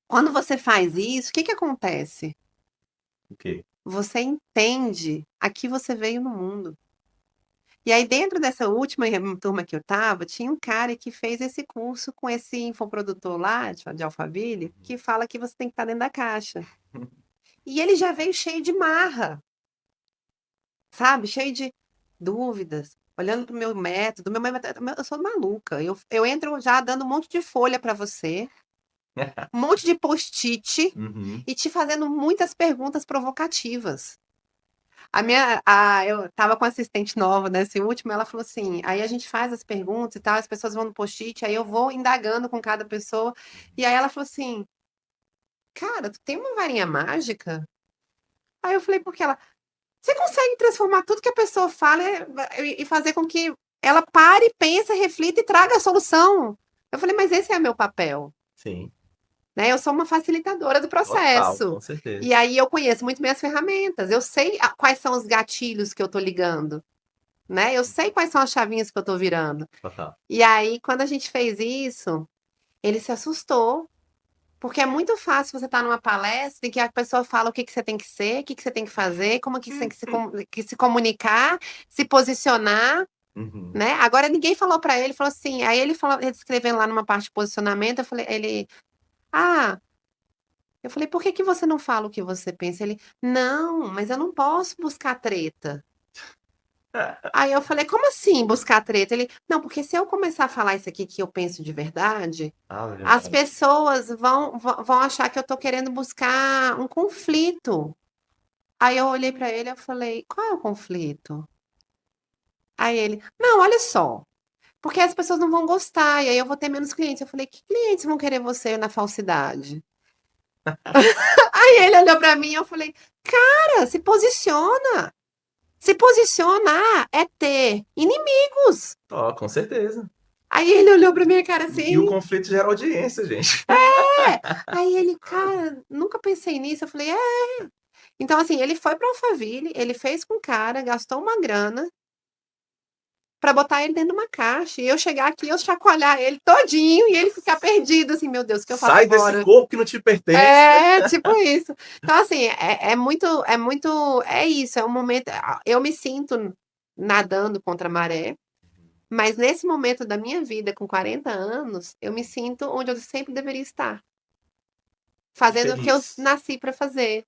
quando você faz isso, o que que acontece? O quê? Você entende a que você veio no mundo. E aí, dentro dessa última turma que eu tava, tinha um cara que fez esse curso com esse infoprodutor lá, de Alphaville, que fala que você tem que estar dentro da caixa. E ele já veio cheio de marra, sabe? Cheio de dúvidas, olhando pro meu método. Eu sou maluca. Eu entro já dando um monte de folha para você, um monte de post-it Uhum. e te fazendo muitas perguntas provocativas. Eu tava com uma assistente nova nesse último, ela falou assim, aí a gente faz as perguntas e tal, as pessoas vão no post-it, aí eu vou indagando com cada pessoa, e aí ela falou assim, cara, tu tem uma varinha mágica? Aí eu falei, porque ela, você consegue transformar tudo que a pessoa fala e fazer com que ela pare, pense, reflita e traga a solução. Eu falei, mas esse é meu papel. Sim. Né? Eu sou uma facilitadora do Total, processo. com certeza. E aí eu conheço muito bem as ferramentas. Eu sei quais são os gatilhos que eu tô ligando. Né? Eu sei quais são as chavinhas que eu tô virando. Total. E aí, quando a gente fez isso, ele se assustou. Porque é muito fácil você estar numa palestra em que a pessoa fala o que, que você tem que ser, o que, que você tem que fazer, como que você tem que se comunicar, se posicionar, Uhum. né? Agora ninguém falou para ele, falou assim, aí ele falou, ele escrevendo lá numa parte de posicionamento, ah, eu falei, por que que você não fala o que você pensa? Ele, não, mas eu não posso buscar treta. Aí eu falei, como assim buscar treta? Ele, não, porque se eu começar a falar isso aqui que eu penso de verdade, as pessoas vão achar que eu tô querendo buscar um conflito. Aí eu olhei para ele e falei, qual é o conflito? Aí ele, não, olha só, porque as pessoas não vão gostar, e aí eu vou ter menos clientes. Eu falei, que clientes vão querer você na falsidade? Aí ele olhou para mim e eu falei, cara, se posiciona. Se posicionar é ter inimigos. Ó, com certeza. Aí ele olhou pra minha cara E o assim. conflito gera audiência, gente. Aí ele, cara, nunca pensei nisso. Eu falei, é. Então, assim, ele foi pra Alphaville, ele fez com o cara, gastou uma grana pra botar ele dentro de uma caixa. E eu chegar aqui, eu chacoalhar ele todinho e ele ficar perdido, assim, meu Deus, o que eu faço Sai desse agora? corpo que não te pertence. É, tipo isso. Então, assim, é isso, é um momento. Eu me sinto nadando contra a maré. Mas nesse momento da minha vida, com 40 anos, eu me sinto onde eu sempre deveria estar. Fazendo o que eu Feliz. nasci para fazer.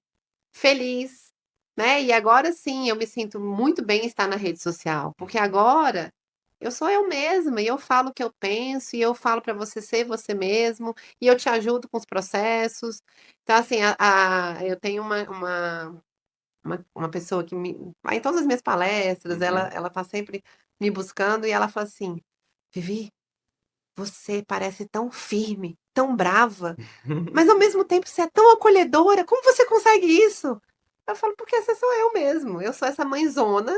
Feliz, né? E agora sim, eu me sinto muito bem em estar na rede social, porque agora eu sou eu mesma e eu falo o que eu penso e eu falo para você ser você mesmo e eu te ajudo com os processos. Então, assim, eu tenho uma pessoa que vai em todas as minhas palestras, Uhum. ela tá sempre me buscando e ela fala assim: Vivi, você parece tão firme, tão brava, mas ao mesmo tempo você é tão acolhedora, como você consegue isso? Eu falo, porque essa sou eu mesmo, eu sou essa mãezona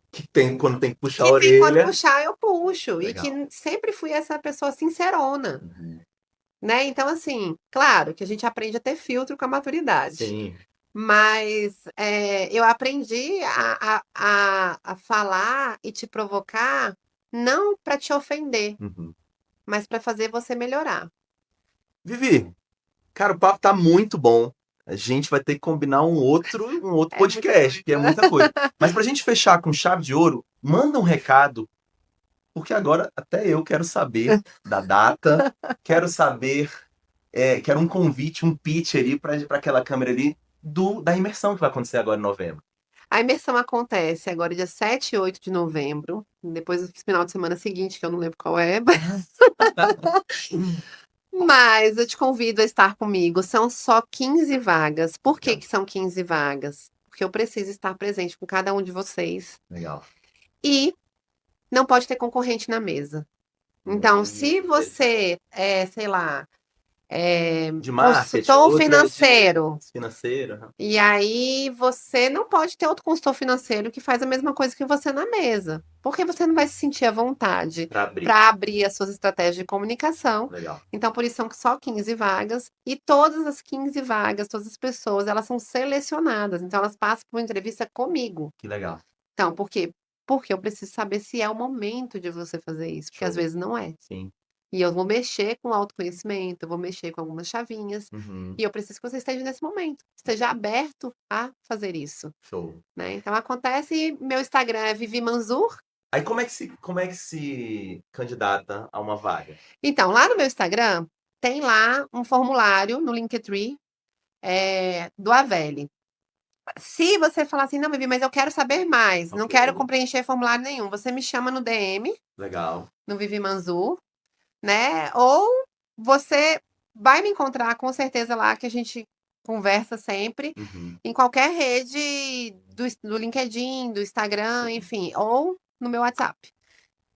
Que tem, quando tem que puxar a que tem quando orelha. puxar eu puxo, e Legal. que sempre fui essa pessoa sincerona, Uhum. né? Então, assim, claro que a gente aprende a ter filtro com a maturidade. Sim. Mas eu aprendi a falar e te provocar, não para te ofender, Uhum. mas para fazer você melhorar. Vivi, cara, o papo tá muito bom. A gente vai ter que combinar um outro É muita podcast, que é coisa. muita coisa. Mas pra gente fechar com chave de ouro, manda um recado, porque agora até eu quero saber da data, quero saber, quero um convite, um pitch ali pra aquela câmera ali da imersão que vai acontecer agora em novembro. A imersão acontece agora dia 7 e 8 de novembro, depois do final de semana seguinte, que eu não lembro qual é. Mas eu te convido a estar comigo. São só 15 vagas. Por que Legal. que são 15 vagas? Porque eu preciso estar presente com cada um de vocês. Legal. E não pode ter concorrente na mesa. Então, se você sei lá, De marketing, consultor outra financeiro, de financeiro, e aí você não pode ter outro consultor financeiro que faz a mesma coisa que você na mesa, porque você não vai se sentir à vontade para abrir. para abrir as suas estratégias de comunicação. Legal. Então, por isso são só 15 vagas, e todas as 15 vagas, todas as pessoas, elas são selecionadas, então elas passam por uma entrevista comigo. Que legal. Então, por quê? Porque eu preciso saber se é o momento de você fazer isso, porque às Show. vezes não é. Sim. E eu vou mexer com o autoconhecimento, eu vou mexer com algumas chavinhas, Uhum. e eu preciso que você esteja nesse momento, esteja aberto a fazer isso, Show. né. Então acontece, meu Instagram é Vivi Manzur. Aí como é que se candidata a uma vaga? Então, lá no meu Instagram, tem lá um formulário no Linktree, do Aveli. Se você falar assim: "Não, Vivi, mas eu quero saber mais, não Ok. quero preencher formulário nenhum", você me chama no DM, Legal. no Vivi Manzur, né, ou você vai me encontrar com certeza lá, que a gente conversa sempre, Uhum. em qualquer rede do LinkedIn, do Instagram, Sim. enfim, ou no meu WhatsApp.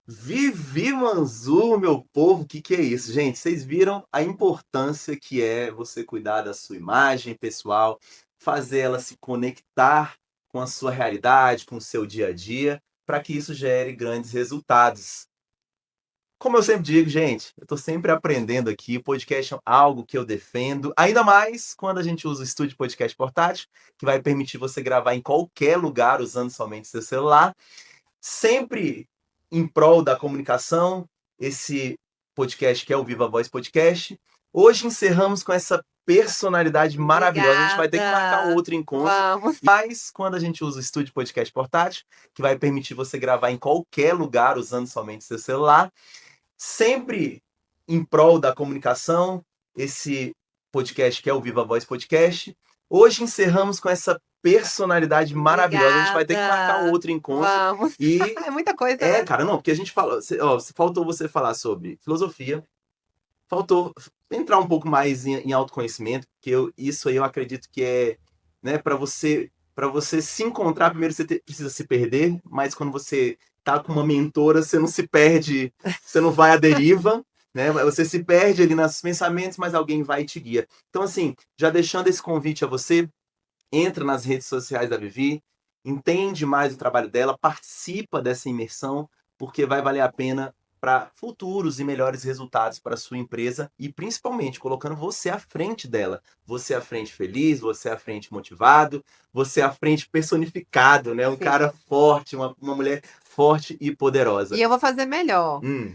Vivi Manzur, meu povo, o que é isso? Gente, vocês viram a importância que é você cuidar da sua imagem pessoal, fazer ela se conectar com a sua realidade, com o seu dia a dia, para que isso gere grandes resultados. Como eu sempre digo, gente, eu estou sempre aprendendo aqui, o podcast é algo que eu defendo, ainda mais quando a gente usa o estúdio podcast portátil, que vai permitir você gravar em qualquer lugar usando somente seu celular. Sempre em prol da comunicação, esse podcast que é o Viva Voz Podcast. Hoje encerramos com essa personalidade maravilhosa. A gente vai ter que marcar um Obrigada. outro encontro. Vamos. Mas quando a gente usa o estúdio podcast portátil, que vai permitir você gravar em qualquer lugar usando somente seu celular, sempre em prol da comunicação, esse podcast que é o Viva Voz Podcast. Hoje encerramos com essa personalidade maravilhosa. A gente vai ter que marcar um outro encontro. Vamos. E É muita coisa, né? cara, não, porque a gente fala, faltou você falar sobre filosofia, faltou entrar um pouco mais em autoconhecimento, porque isso aí eu acredito que é, né, para você se encontrar, primeiro você precisa se perder, mas quando você tá com uma mentora, você não se perde, você não vai à deriva, né? Você se perde ali nos pensamentos, mas alguém vai e te guia. Então, assim, já deixando esse convite a você, entra nas redes sociais da Vivi, entende mais o trabalho dela, participa dessa imersão, porque vai valer a pena para futuros e melhores resultados para a sua empresa e principalmente colocando você à frente dela. Você à frente feliz, você à frente motivado, você à frente personificado, né? Um Sim. cara forte, uma mulher forte e poderosa. E eu vou fazer melhor. Hum,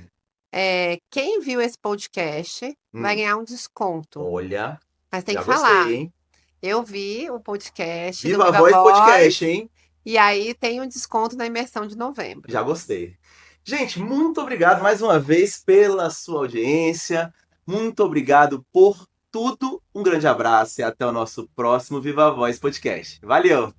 Quem viu esse podcast vai ganhar um desconto. olha, Mas tem já que falar. gostei, hein? Eu vi o podcast do Viva a Viva Voz Voz, Podcast, hein? e aí tem um desconto na imersão de novembro. Já gostei. Gente, muito obrigado mais uma vez pela sua audiência. Muito obrigado por tudo. Um grande abraço e até o nosso próximo Viva a Voz Podcast. Valeu!